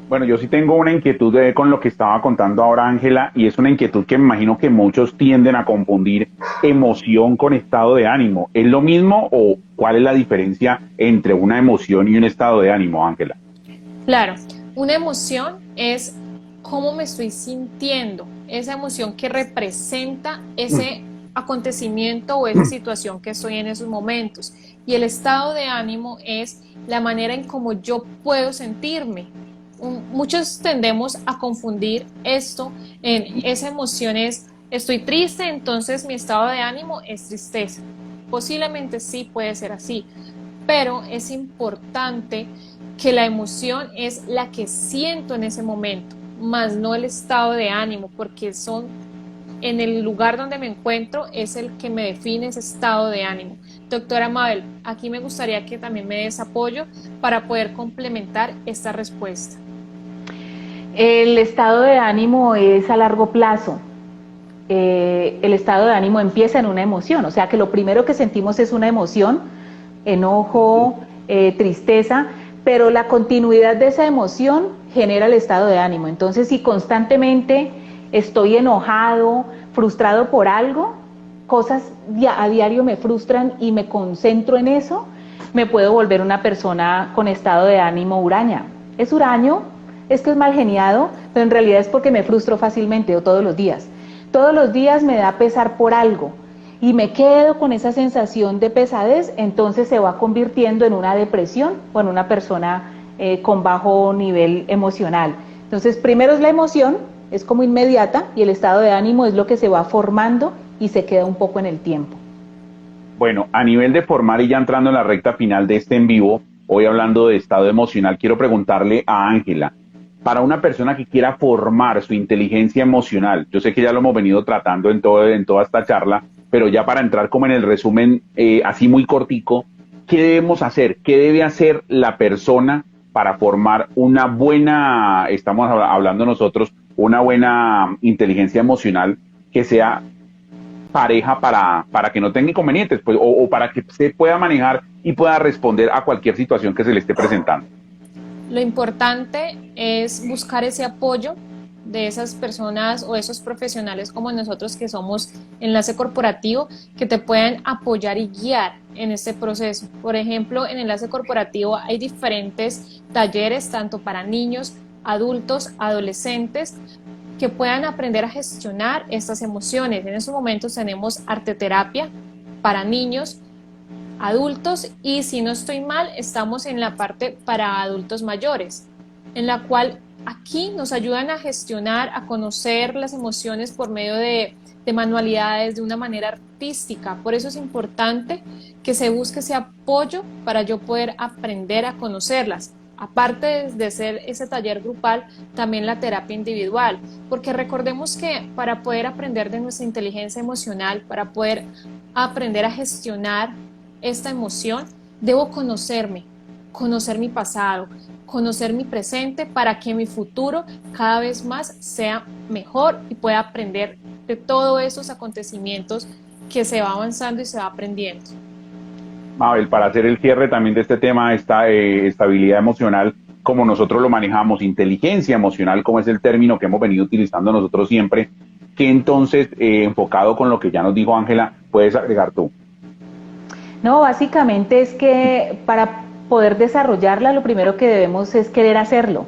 Bueno, yo sí tengo una inquietud con lo que estaba contando ahora Ángela, y es una inquietud que me imagino que muchos tienden a confundir emoción con estado de ánimo. ¿Es lo mismo o cuál es la diferencia entre una emoción y un estado de ánimo, Ángela? Claro, una emoción es cómo me estoy sintiendo, esa emoción que representa ese acontecimiento o esa situación que estoy en esos momentos. Y el estado de ánimo es la manera en cómo yo puedo sentirme. Muchos tendemos a confundir esto en esa emoción es estoy triste, entonces mi estado de ánimo es tristeza. Posiblemente sí puede ser así, pero es importante que la emoción es la que siento en ese momento, más no el estado de ánimo, porque son en el lugar donde me encuentro es el que me define ese estado de ánimo. Doctora Mabel, aquí me gustaría que también me des apoyo para poder complementar esta respuesta. El estado de ánimo es a largo plazo. El estado de ánimo empieza en una emoción, o sea que lo primero que sentimos es una emoción, enojo, tristeza, pero la continuidad de esa emoción genera el estado de ánimo. Entonces, si constantemente estoy enojado, frustrado por algo, cosas a diario me frustran y me concentro en eso, me puedo volver una persona con estado de ánimo huraña. Es huraño, es que es mal geniado, pero en realidad es porque me frustro fácilmente o todos los días. Todos los días me da pesar por algo y me quedo con esa sensación de pesadez, entonces se va convirtiendo en una depresión o en una persona con bajo nivel emocional. Entonces, primero es la emoción, es como inmediata, y el estado de ánimo es lo que se va formando y se queda un poco en el tiempo. Bueno, a nivel de formar y ya entrando en la recta final de este en vivo, hoy hablando de estado emocional, quiero preguntarle a Ángela, para una persona que quiera formar su inteligencia emocional, yo sé que ya lo hemos venido tratando en toda esta charla, pero ya para entrar como en el resumen así muy cortico, ¿qué debemos hacer? ¿Qué debe hacer la persona para formar una buena, estamos hablando nosotros, una buena inteligencia emocional que sea pareja para que no tenga inconvenientes, pues, o para que se pueda manejar y pueda responder a cualquier situación que se le esté presentando? Lo importante es buscar ese apoyo de esas personas o esos profesionales como nosotros que somos enlace corporativo, que te puedan apoyar y guiar en este proceso. Por ejemplo, en enlace corporativo hay diferentes talleres, tanto para niños, adultos, adolescentes, que puedan aprender a gestionar estas emociones. En estos momentos tenemos arteterapia para niños, adultos, y si no estoy mal, estamos en la parte para adultos mayores, en la cual aquí nos ayudan a gestionar, a conocer las emociones por medio de manualidades, de una manera artística. Por eso es importante que se busque ese apoyo para yo poder aprender a conocerlas. aparte de ser ese taller grupal, también la terapia individual, porque recordemos que para poder aprender de nuestra inteligencia emocional, para poder aprender a gestionar esta emoción, debo conocerme, conocer mi pasado, conocer mi presente para que mi futuro cada vez más sea mejor y pueda aprender de todos esos acontecimientos que se va avanzando y se va aprendiendo. Mabel, para hacer el cierre también de este tema, esta estabilidad emocional, como nosotros lo manejamos, inteligencia emocional, como es el término que hemos venido utilizando nosotros siempre, que entonces, enfocado con lo que ya nos dijo Ángela, puedes agregar tú. No, básicamente es que para poder desarrollarla, lo primero que debemos es querer hacerlo.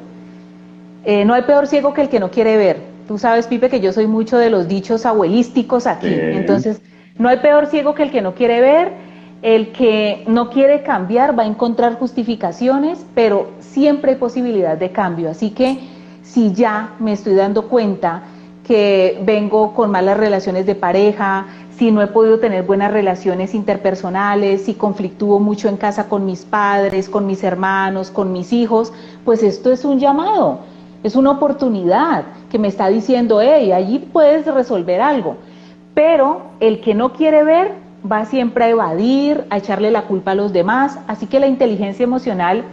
No hay peor ciego que el que no quiere ver. Tú sabes, Pipe, que yo soy mucho de los dichos abuelísticos aquí. Sí. Entonces, no hay peor ciego que el que no quiere ver. El que no quiere cambiar va a encontrar justificaciones, pero siempre hay posibilidad de cambio. Así que si ya me estoy dando cuenta que vengo con malas relaciones de pareja, si no he podido tener buenas relaciones interpersonales, si conflictúo mucho en casa con mis padres, con mis hermanos, con mis hijos, pues esto es un llamado, es una oportunidad que me está diciendo, hey, allí puedes resolver algo. Pero el que no quiere ver va siempre a evadir, a echarle la culpa a los demás, así que la inteligencia emocional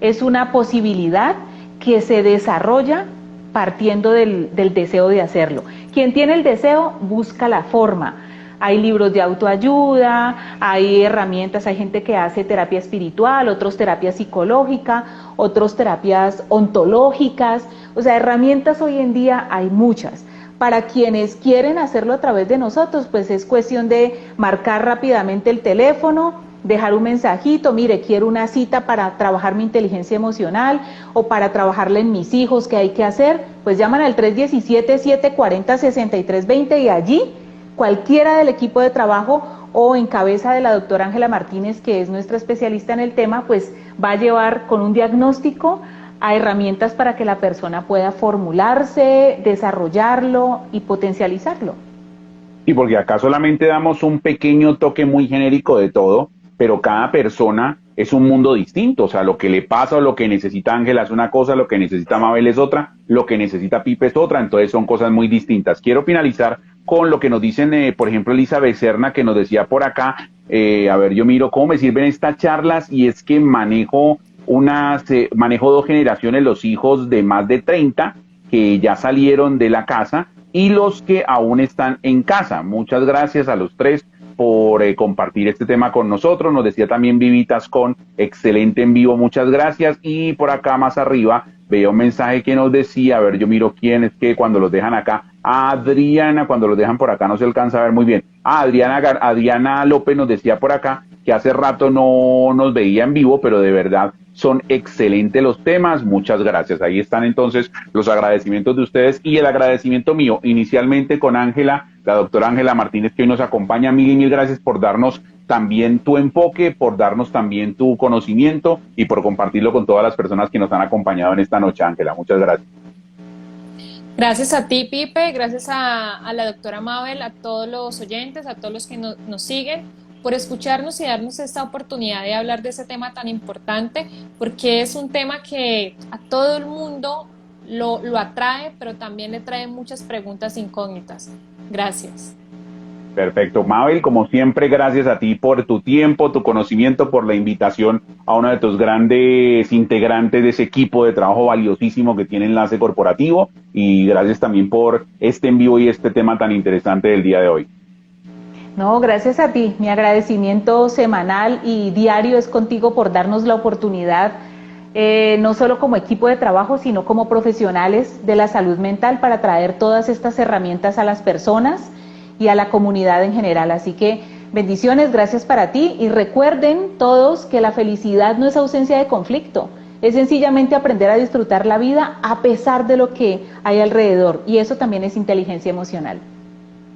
es una posibilidad que se desarrolla partiendo del deseo de hacerlo. Quien tiene el deseo busca la forma. Hay libros de autoayuda, hay herramientas, hay gente que hace terapia espiritual, otros terapia psicológica, otros terapias ontológicas, o sea, herramientas hoy en día hay muchas. Para quienes quieren hacerlo a través de nosotros, pues es cuestión de marcar rápidamente el teléfono, dejar un mensajito, mire, quiero una cita para trabajar mi inteligencia emocional o para trabajarla en mis hijos, ¿qué hay que hacer? Pues llaman al 317-740-6320 y allí cualquiera del equipo de trabajo o en cabeza de la doctora Ángela Martínez, que es nuestra especialista en el tema, pues va a llevar con un diagnóstico a herramientas para que la persona pueda formularse, desarrollarlo y potencializarlo. Y porque acá solamente damos un pequeño toque muy genérico de todo, pero cada persona es un mundo distinto, o sea, lo que le pasa o lo que necesita Ángela es una cosa, lo que necesita Mabel es otra, lo que necesita Pipe es otra, entonces son cosas muy distintas. Quiero finalizar con lo que nos dicen, por ejemplo, Elisa Becerna, que nos decía por acá, a ver, yo miro cómo me sirven estas charlas y es que manejo 2 generaciones, los hijos de más de 30 que ya salieron de la casa y los que aún están en casa. Muchas gracias a los 3 por compartir este tema con nosotros. Nos decía también Vivitas con excelente en vivo, muchas gracias. Y por acá más arriba veía un mensaje que nos decía, a ver, yo miro quién es que cuando los dejan acá, Adriana, cuando los dejan por acá no se alcanza a ver muy bien. Adriana López nos decía por acá que hace rato no nos veía en vivo, pero de verdad son excelentes los temas, muchas gracias. Ahí están entonces los agradecimientos de ustedes y el agradecimiento mío, inicialmente con Ángela, la doctora Ángela Martínez, que hoy nos acompaña. Mil y mil gracias por darnos también tu enfoque, por darnos también tu conocimiento y por compartirlo con todas las personas que nos han acompañado en esta noche, Ángela. Muchas gracias. Gracias a ti, Pipe, gracias a la doctora Mabel, a todos los oyentes, a todos los que nos siguen, por escucharnos y darnos esta oportunidad de hablar de ese tema tan importante, porque es un tema que a todo el mundo lo atrae, pero también le trae muchas preguntas incógnitas. Gracias. Perfecto. Mabel, como siempre, gracias a ti por tu tiempo, tu conocimiento, por la invitación a uno de tus grandes integrantes de ese equipo de trabajo valiosísimo que tiene Enlace Corporativo, y gracias también por este en vivo y este tema tan interesante del día de hoy. No, gracias a ti. Mi agradecimiento semanal y diario es contigo por darnos la oportunidad, no solo como equipo de trabajo, sino como profesionales de la salud mental, para traer todas estas herramientas a las personas y a la comunidad en general. Así que bendiciones, gracias para ti, y recuerden todos que la felicidad no es ausencia de conflicto, es sencillamente aprender a disfrutar la vida a pesar de lo que hay alrededor, y eso también es inteligencia emocional.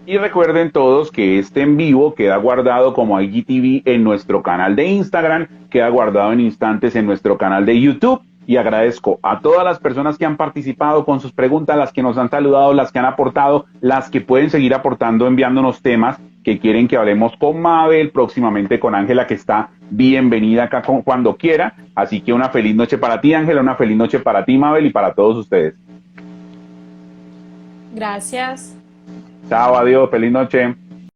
Y recuerden todos que este en vivo queda guardado como IGTV en nuestro canal de Instagram, queda guardado en instantes en nuestro canal de YouTube. Y agradezco a todas las personas que han participado con sus preguntas, las que nos han saludado, las que han aportado, las que pueden seguir aportando enviándonos temas. que quieren que hablemos con Mabel, próximamente con Ángela, que está bienvenida acá cuando quiera. Así que una feliz noche para ti, Ángela, una feliz noche para ti, Mabel, y para todos ustedes. Gracias. Chao, adiós, feliz noche.